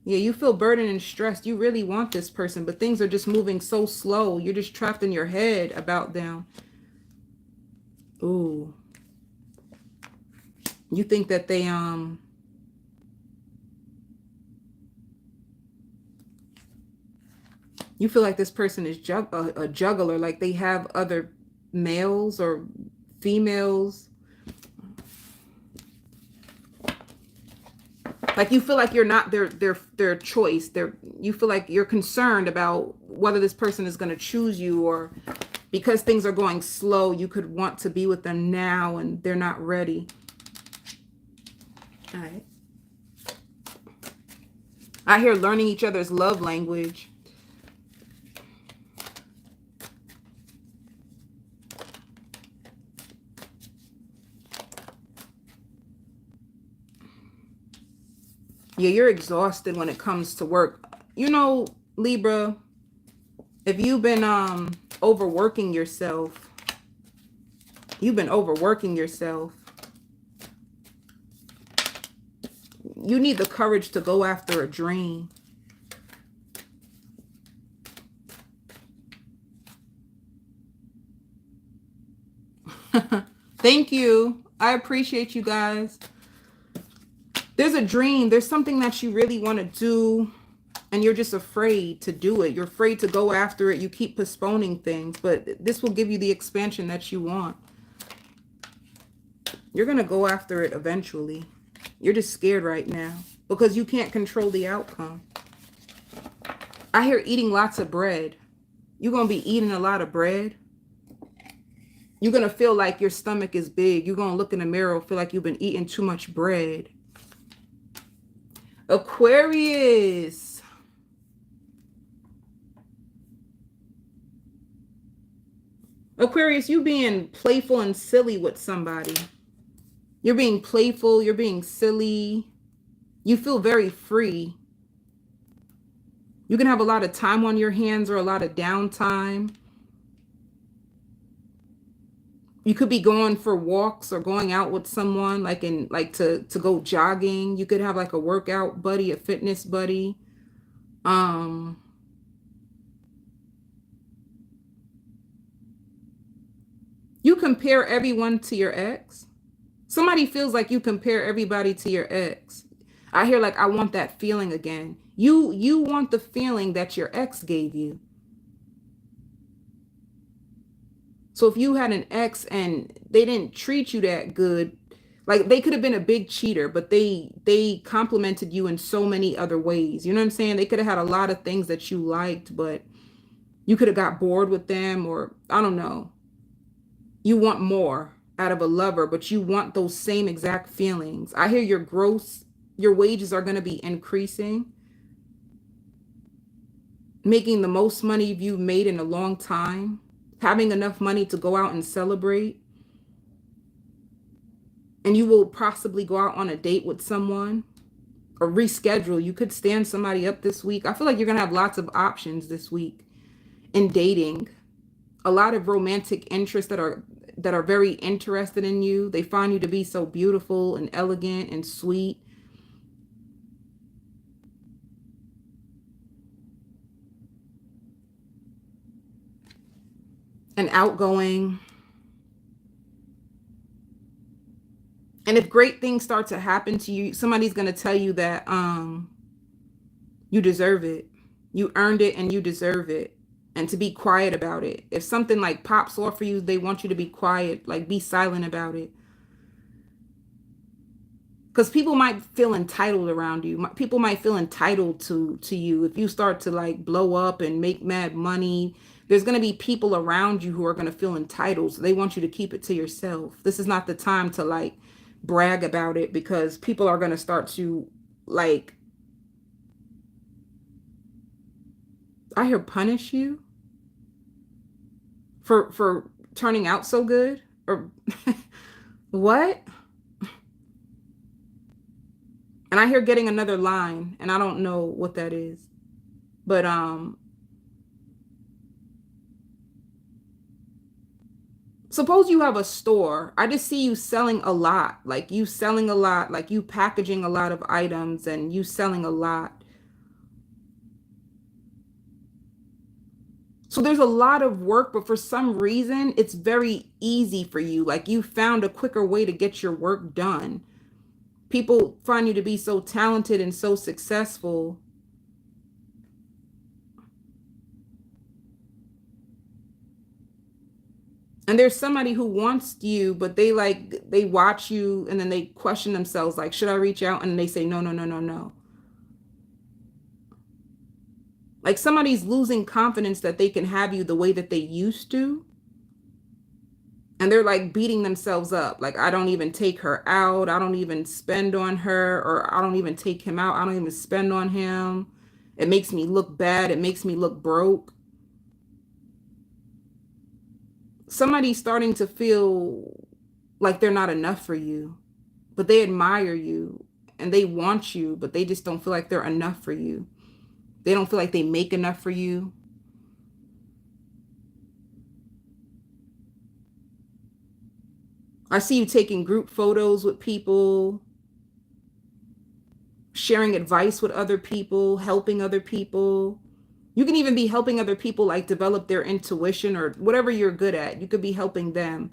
Yeah, you feel burdened and stressed. You really want this person, but things are just moving so slow. You're just trapped in your head about them. Ooh. You think that they, you feel like this person is a juggler, like they have other males or females. Like you feel like you're not their choice. You feel like you're concerned about whether this person is going to choose you, or because things are going slow, you could want to be with them now and they're not ready. All right. I hear learning each other's love language. Yeah, you're exhausted when it comes to work. You know, Libra, if you've been overworking yourself, you need the courage to go after a dream. Thank you. I appreciate you guys. There's a dream. There's something that you really want to do, and you're just afraid to do it. You're afraid to go after it. You keep postponing things, but this will give you the expansion that you want. You're going to go after it eventually. You're just scared right now because you can't control the outcome. I hear eating lots of bread. You're going to be eating a lot of bread. You're going to feel like your stomach is big. You're going to look in the mirror and feel like you've been eating too much bread. Aquarius. Aquarius, you being playful and silly with somebody. You're being playful. You're being silly. You feel very free. You can have a lot of time on your hands or a lot of downtime. You could be going for walks or going out with someone, like to go jogging. You could have like a workout buddy, a fitness buddy. You compare everyone to your ex. Somebody feels like you compare everybody to your ex. I hear like, I want that feeling again. You want the feeling that your ex gave you. So if you had an ex and they didn't treat you that good, like they could have been a big cheater, but they complimented you in so many other ways. You know what I'm saying? They could have had a lot of things that you liked, but you could have got bored with them, or I don't know. You want more out of a lover, but you want those same exact feelings. I hear your wages are going to be increasing, making the most money you've made in a long time. Having enough money to go out and celebrate. And you will possibly go out on a date with someone or reschedule. You could stand somebody up this week. I feel like you're going to have lots of options this week in dating. A lot of romantic interests that are very interested in you. They find you to be so beautiful and elegant and sweet. And outgoing. And if great things start to happen to you, somebody's going to tell you that you deserve it. You earned it and you deserve it. And to be quiet about it. If something like pops off for you, they want you to be quiet, like be silent about it. Because people might feel entitled around you. People might feel entitled to you. If you start to like blow up and make mad money, there's going to be people around you who are going to feel entitled. So they want you to keep it to yourself. This is not the time to like brag about it, because people are going to start to like, I hear, punish you for turning out so good, or what? And I hear getting another line, and I don't know what that is. But suppose you have a store. I just see you selling a lot. Like you selling a lot, like you packaging a lot of items and you selling a lot. So there's a lot of work, but for some reason, it's very easy for you. Like you found a quicker way to get your work done. People find you to be so talented and so successful. And there's somebody who wants you, but they watch you and then they question themselves, like, should I reach out? And they say, no, no, no, no, no. Like somebody's losing confidence that they can have you the way that they used to. And they're like beating themselves up. Like, I don't even take her out. I don't even spend on her, or I don't even take him out. I don't even spend on him. It makes me look bad. It makes me look broke. Somebody's starting to feel like they're not enough for you, but they admire you and they want you, but they just don't feel like they're enough for you. They don't feel like they make enough for you. I see you taking group photos with people, sharing advice with other people, helping other people. You can even be helping other people like develop their intuition or whatever you're good at. You could be helping them.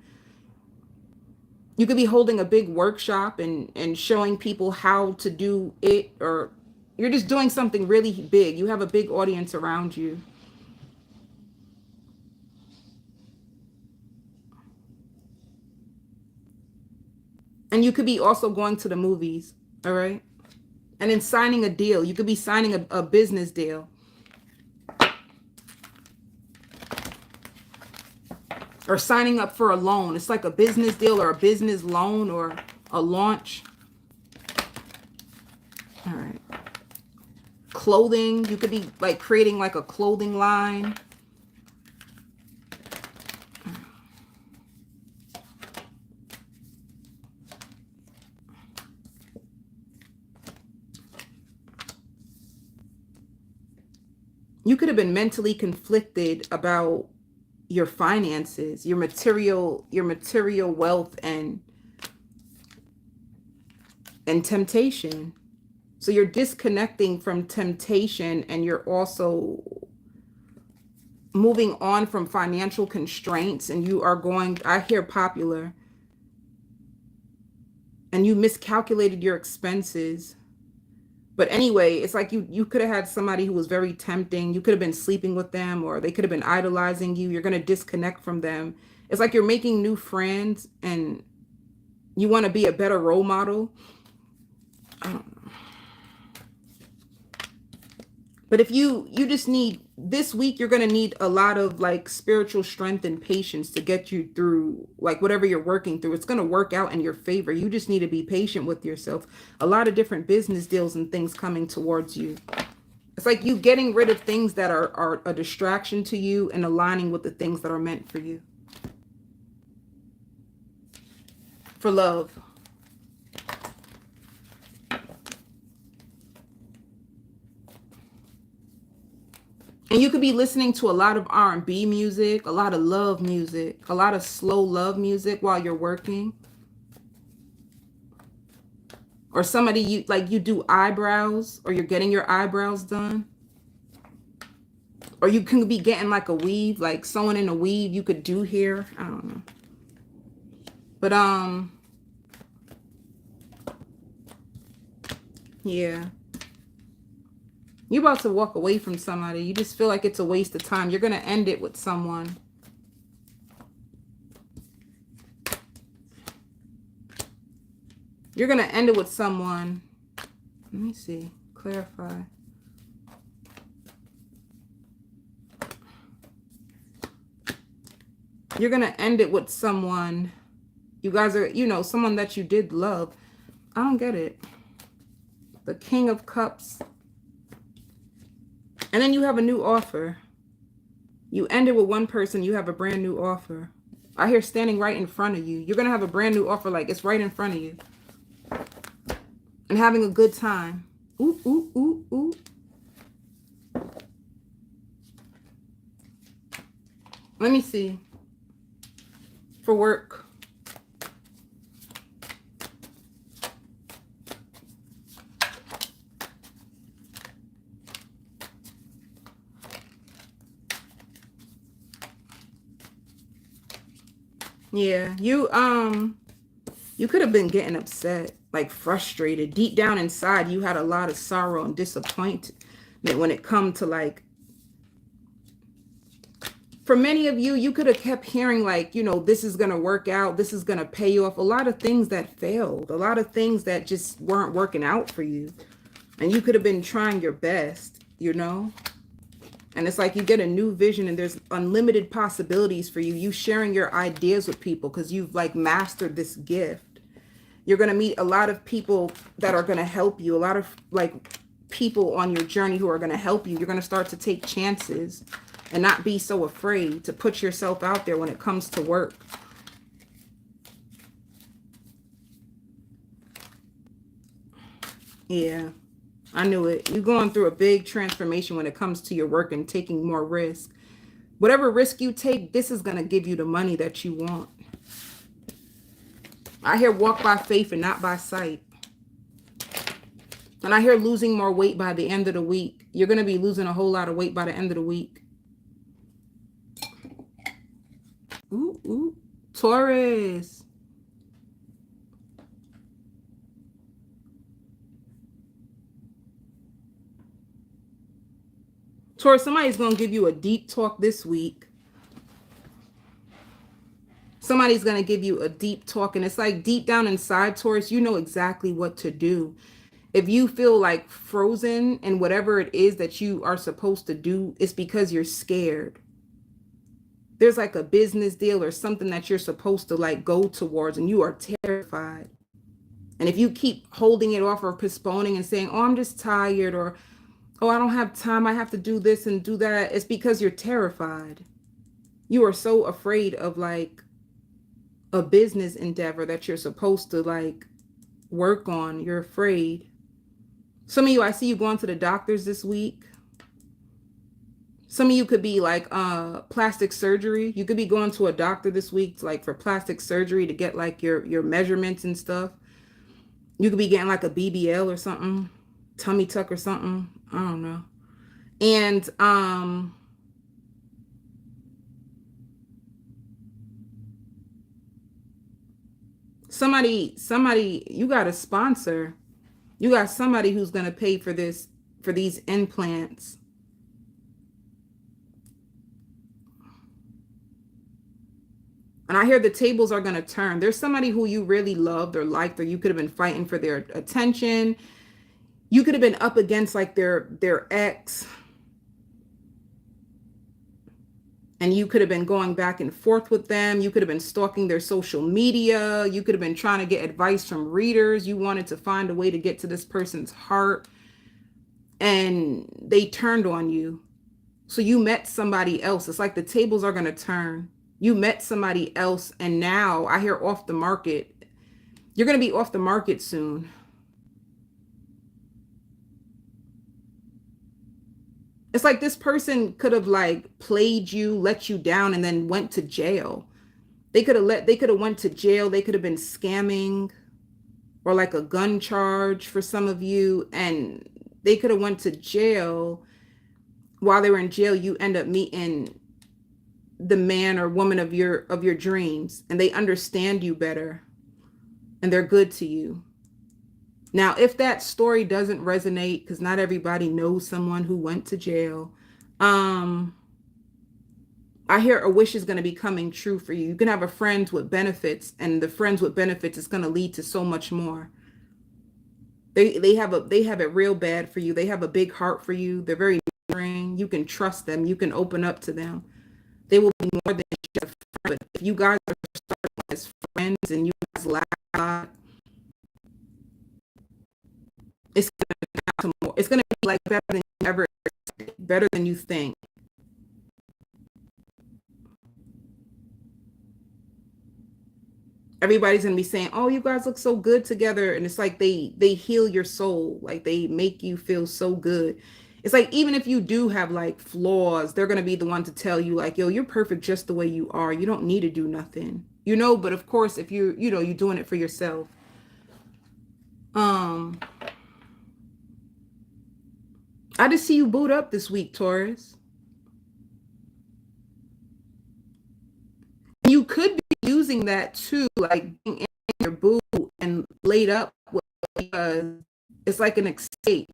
You could be holding a big workshop and showing people how to do it, or you're just doing something really big. You have a big audience around you. And you could be also going to the movies, all right? And then signing a deal. You could be signing a business deal. Or signing up for a loan. It's like a business deal or a business loan or a launch. All right. Clothing. You could be like creating like a clothing line. You could have been mentally conflicted about your finances, your material wealth and temptation. So you're disconnecting from temptation, and you're also moving on from financial constraints, and you are going, I hear popular, and you miscalculated your expenses. But anyway, it's like you could have had somebody who was very tempting. You could have been sleeping with them, or they could have been idolizing you. You're going to disconnect from them. It's like you're making new friends and you want to be a better role model. I don't know. But if you just need, this week, you're going to need a lot of like spiritual strength and patience to get you through like whatever you're working through. It's going to work out in your favor. You just need to be patient with yourself. A lot of different business deals and things coming towards you. It's like you getting rid of things that are a distraction to you and aligning with the things that are meant for you. For love. And you could be listening to a lot of R&B music, a lot of love music, a lot of slow love music while you're working. Or somebody you do eyebrows, or you're getting your eyebrows done. Or you can be getting like a weave, like sewing in a weave. You could do hair. I don't know. But yeah. You're about to walk away from somebody. You just feel like it's a waste of time. You're going to end it with someone. You're going to end it with someone. Let me see. Clarify. You're going to end it with someone. You guys are, you know, someone that you did love. I don't get it. The King of Cups. And then you have a new offer. You ended with one person. You have a brand new offer. I hear standing right in front of you. You're going to have a brand new offer, like it's right in front of you. And having a good time. Ooh, ooh, ooh, ooh. Let me see. For work. Yeah, you could have been getting upset, like frustrated. Deep down inside, you had a lot of sorrow and disappointment when it come to like, for many of you, you could have kept hearing like, you know, this is going to work out. This is going to pay you off. A lot of things that failed, a lot of things that just weren't working out for you. And you could have been trying your best, you know. And it's like you get a new vision and there's unlimited possibilities for you. You sharing your ideas with people because you've like mastered this gift. You're going to meet a lot of people that are going to help you. A lot of like people on your journey who are going to help you. You're going to start to take chances and not be so afraid to put yourself out there when it comes to work. Yeah. I knew it. You're going through a big transformation when it comes to your work and taking more risk. Whatever risk you take, this is going to give you the money that you want. I hear walk by faith and not by sight. And I hear losing more weight by the end of the week. You're going to be losing a whole lot of weight by the end of the week. Ooh, ooh. Taurus. Taurus, somebody's going to give you a deep talk this week. Somebody's going to give you a deep talk. And it's like deep down inside, Taurus, you know exactly what to do. If you feel like frozen in whatever it is that you are supposed to do, it's because you're scared. There's like a business deal or something that you're supposed to like go towards and you are terrified. And if you keep holding it off or postponing and saying, oh, I'm just tired, or oh, I don't have time, I have to do this and do that, it's because you're terrified. You are so afraid of like a business endeavor that you're supposed to like work on. You're afraid. Some of you, I see you going to the doctors this week. Some of you could be like plastic surgery. You could be going to a doctor this week to, like for plastic surgery to get like your measurements and stuff. You could be getting like a BBL or something, tummy tuck or something. I don't know. And somebody, you got a sponsor. You got somebody who's going to pay for this, for these implants. And I hear the tables are going to turn. There's somebody who you really loved or liked, or you could have been fighting for their attention. You could have been up against like their ex. And you could have been going back and forth with them. You could have been stalking their social media. You could have been trying to get advice from readers. You wanted to find a way to get to this person's heart. And they turned on you. So you met somebody else. It's like the tables are going to turn. You met somebody else. And now I hear off the market. You're going to be off the market soon. It's like this person could have like played you, let you down, and then went to jail. They could have went to jail. They could have been scamming, or like a gun charge for some of you. And they could have went to jail. While they were in jail, you end up meeting the man or woman of your dreams, and they understand you better and they're good to you. Now, if that story doesn't resonate, because not everybody knows someone who went to jail, I hear a wish is going to be coming true for you. You can have a friend with benefits, and the friends with benefits is going to lead to so much more. They have it real bad for you. They have a big heart for you. They're very nurturing. You can trust them. You can open up to them. They will be more than just a friend. But if you guys are starting as friends and you guys laugh a lot, it's gonna more. It's gonna be like better than you ever expected, better than you think. Everybody's gonna be saying, "Oh, you guys look so good together," and it's like they heal your soul, like they make you feel so good. It's like even if you do have like flaws, they're gonna be the one to tell you like, "Yo, you're perfect just the way you are. You don't need to do nothing." You know, but of course, if you're doing it for yourself. Um, I just see you boot up this week, Taurus. You could be using that too, like being in your boot and laid up with, because it's like an escape.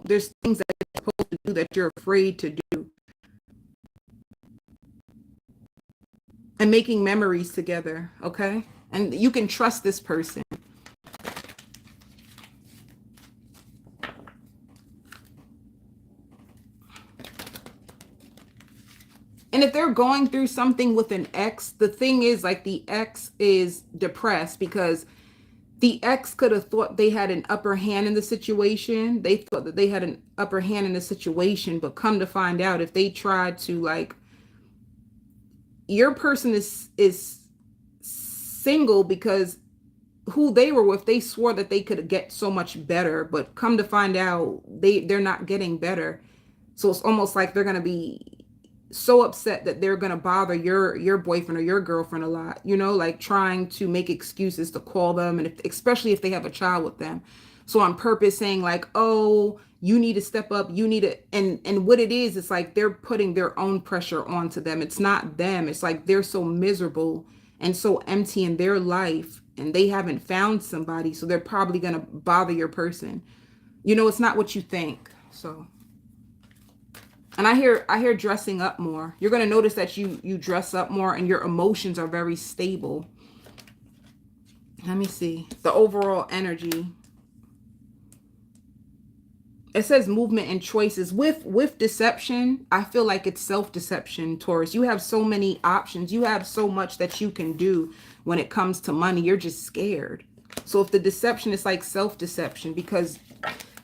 There's things that you're supposed to do that you're afraid to do, and making memories together, okay? And you can trust this person. And if they're going through something with an ex, the thing is like the ex is depressed because the ex could have thought they had an upper hand in the situation. They thought that they had an upper hand in the situation, but come to find out, if they tried to like, your person is single because who they were with, they swore that they could get so much better, but come to find out they're not getting better. So it's almost like they're gonna be so upset that they're gonna bother your boyfriend or your girlfriend a lot, like trying to make excuses to call them, and especially if they have a child with them. So on purpose saying like, oh, you need to step up, you need to, and what it is, it's like they're putting their own pressure onto them. It's not them. It's like they're so miserable and so empty in their life, and they haven't found somebody, so they're probably gonna bother your person. It's not what you think. So, and I hear dressing up more. You're going to notice that you dress up more and your emotions are very stable. Let me see. The overall energy. It says movement and choices. With deception, I feel like it's self-deception, Taurus. You have so many options. You have so much that you can do when it comes to money. You're just scared. So if the deception is like self-deception, because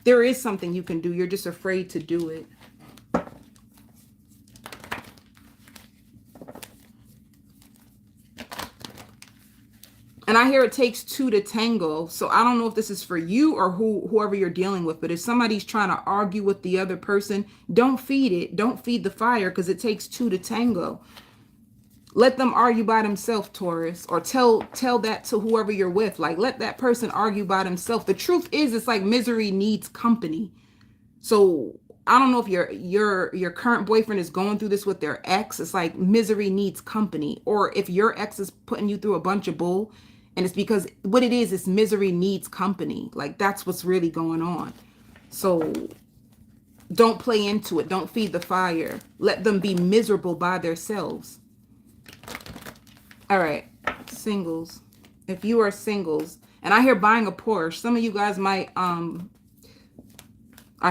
there is something you can do, you're just afraid to do it. And I hear it takes two to tango. So I don't know if this is for you or whoever you're dealing with. But if somebody's trying to argue with the other person, don't feed it. Don't feed the fire, because it takes two to tango. Let them argue by themselves, Taurus. Or tell that to whoever you're with. Like, let that person argue by themselves. The truth is, it's like misery needs company. So I don't know if your current boyfriend is going through this with their ex. It's like misery needs company. Or if your ex is putting you through a bunch of bull, and it's because what it is misery needs company. Like, that's what's really going on. So don't play into it. Don't feed the fire. Let them be miserable by themselves. All right, singles. If you are singles, and I hear buying a Porsche, some of you guys might I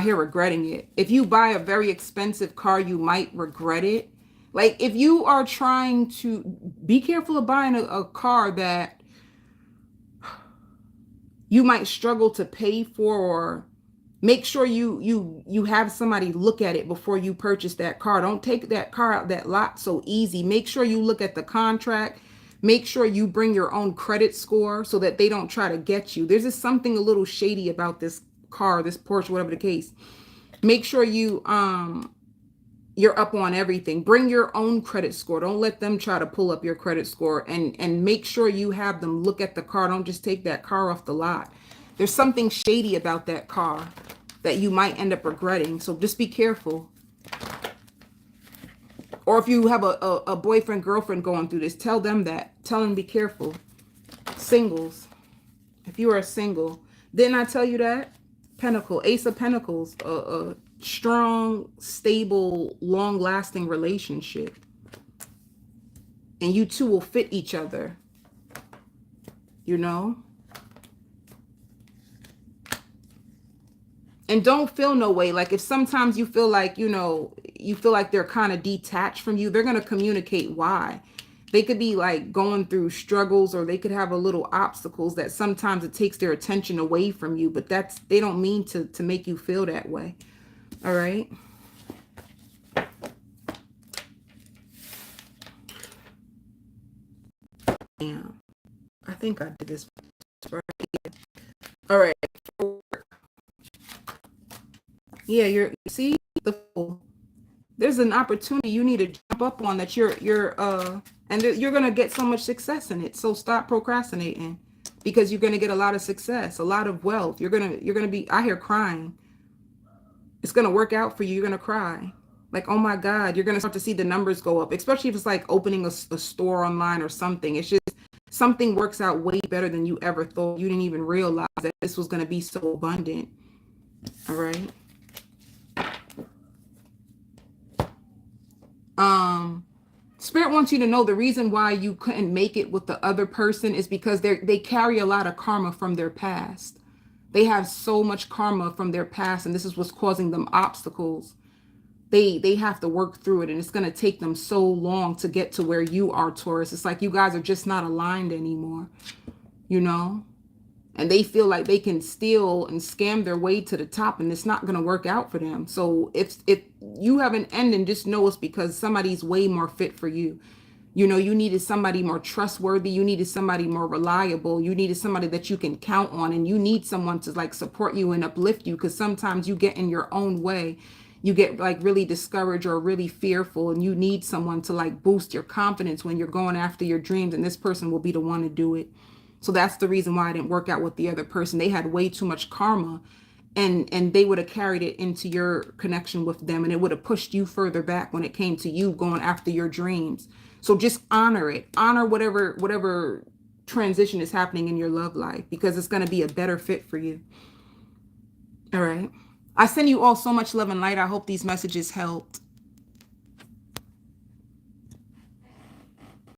hear regretting it. If you buy a very expensive car, you might regret it. Like, if you are trying to be careful of buying a car that you might struggle to pay for, or make sure you have somebody look at it before you purchase that car. Don't take that car out that lot so easy. Make sure you look at the contract. Make sure you bring your own credit score so that they don't try to get you. There's just something a little shady about this car, this Porsche, whatever the case. Make sure you're up on everything. Bring your own credit score. Don't let them try to pull up your credit score, and make sure you have them look at the car. Don't just take that car off the lot. There's something shady about that car that you might end up regretting. So just be careful. Or if you have a boyfriend, girlfriend going through this, tell them that. Tell them be careful. Singles. If you are single, didn't I tell you that? Pentacle, Ace of Pentacles, a strong, stable, long-lasting relationship. And you two will fit each other. And don't feel no way. Like if sometimes you feel like, you feel like they're kind of detached from you, they're going to communicate why. They could be like going through struggles, or they could have a little obstacles that sometimes it takes their attention away from you, but they don't mean to make you feel that way. All right. Yeah. I think I did this right here. All right. Yeah, see the fool. There's an opportunity you need to jump up on that and you're going to get so much success in it. So stop procrastinating, because you're going to get a lot of success, a lot of wealth. You're going to be, I hear crying. It's going to work out for you. You're going to cry. Like, oh my God, you're going to start to see the numbers go up, especially if it's like opening a store online or something. It's just something works out way better than you ever thought. You didn't even realize that this was going to be so abundant. All right. Spirit wants you to know the reason why you couldn't make it with the other person is because they carry a lot of karma from their past. They have so much karma from their past, and this is what's causing them obstacles. They have to work through it, and it's going to take them so long to get to where you are, Taurus. It's like you guys are just not aligned anymore, and they feel like they can steal and scam their way to the top, and it's not going to work out for them. So if you have an ending, just know it's because somebody's way more fit for you. You needed somebody more trustworthy. You needed somebody more reliable. You needed somebody that you can count on, and you need someone to like support you and uplift you, because sometimes you get in your own way. You get like really discouraged or really fearful, and you need someone to like boost your confidence when you're going after your dreams, and this person will be the one to do it. So that's the reason why I didn't work out with the other person. They had way too much karma, and they would have carried it into your connection with them, and it would have pushed you further back when it came to you going after your dreams. So just honor it. Honor whatever transition is happening in your love life, because it's going to be a better fit for you. All right. I send you all so much love and light. I hope these messages helped.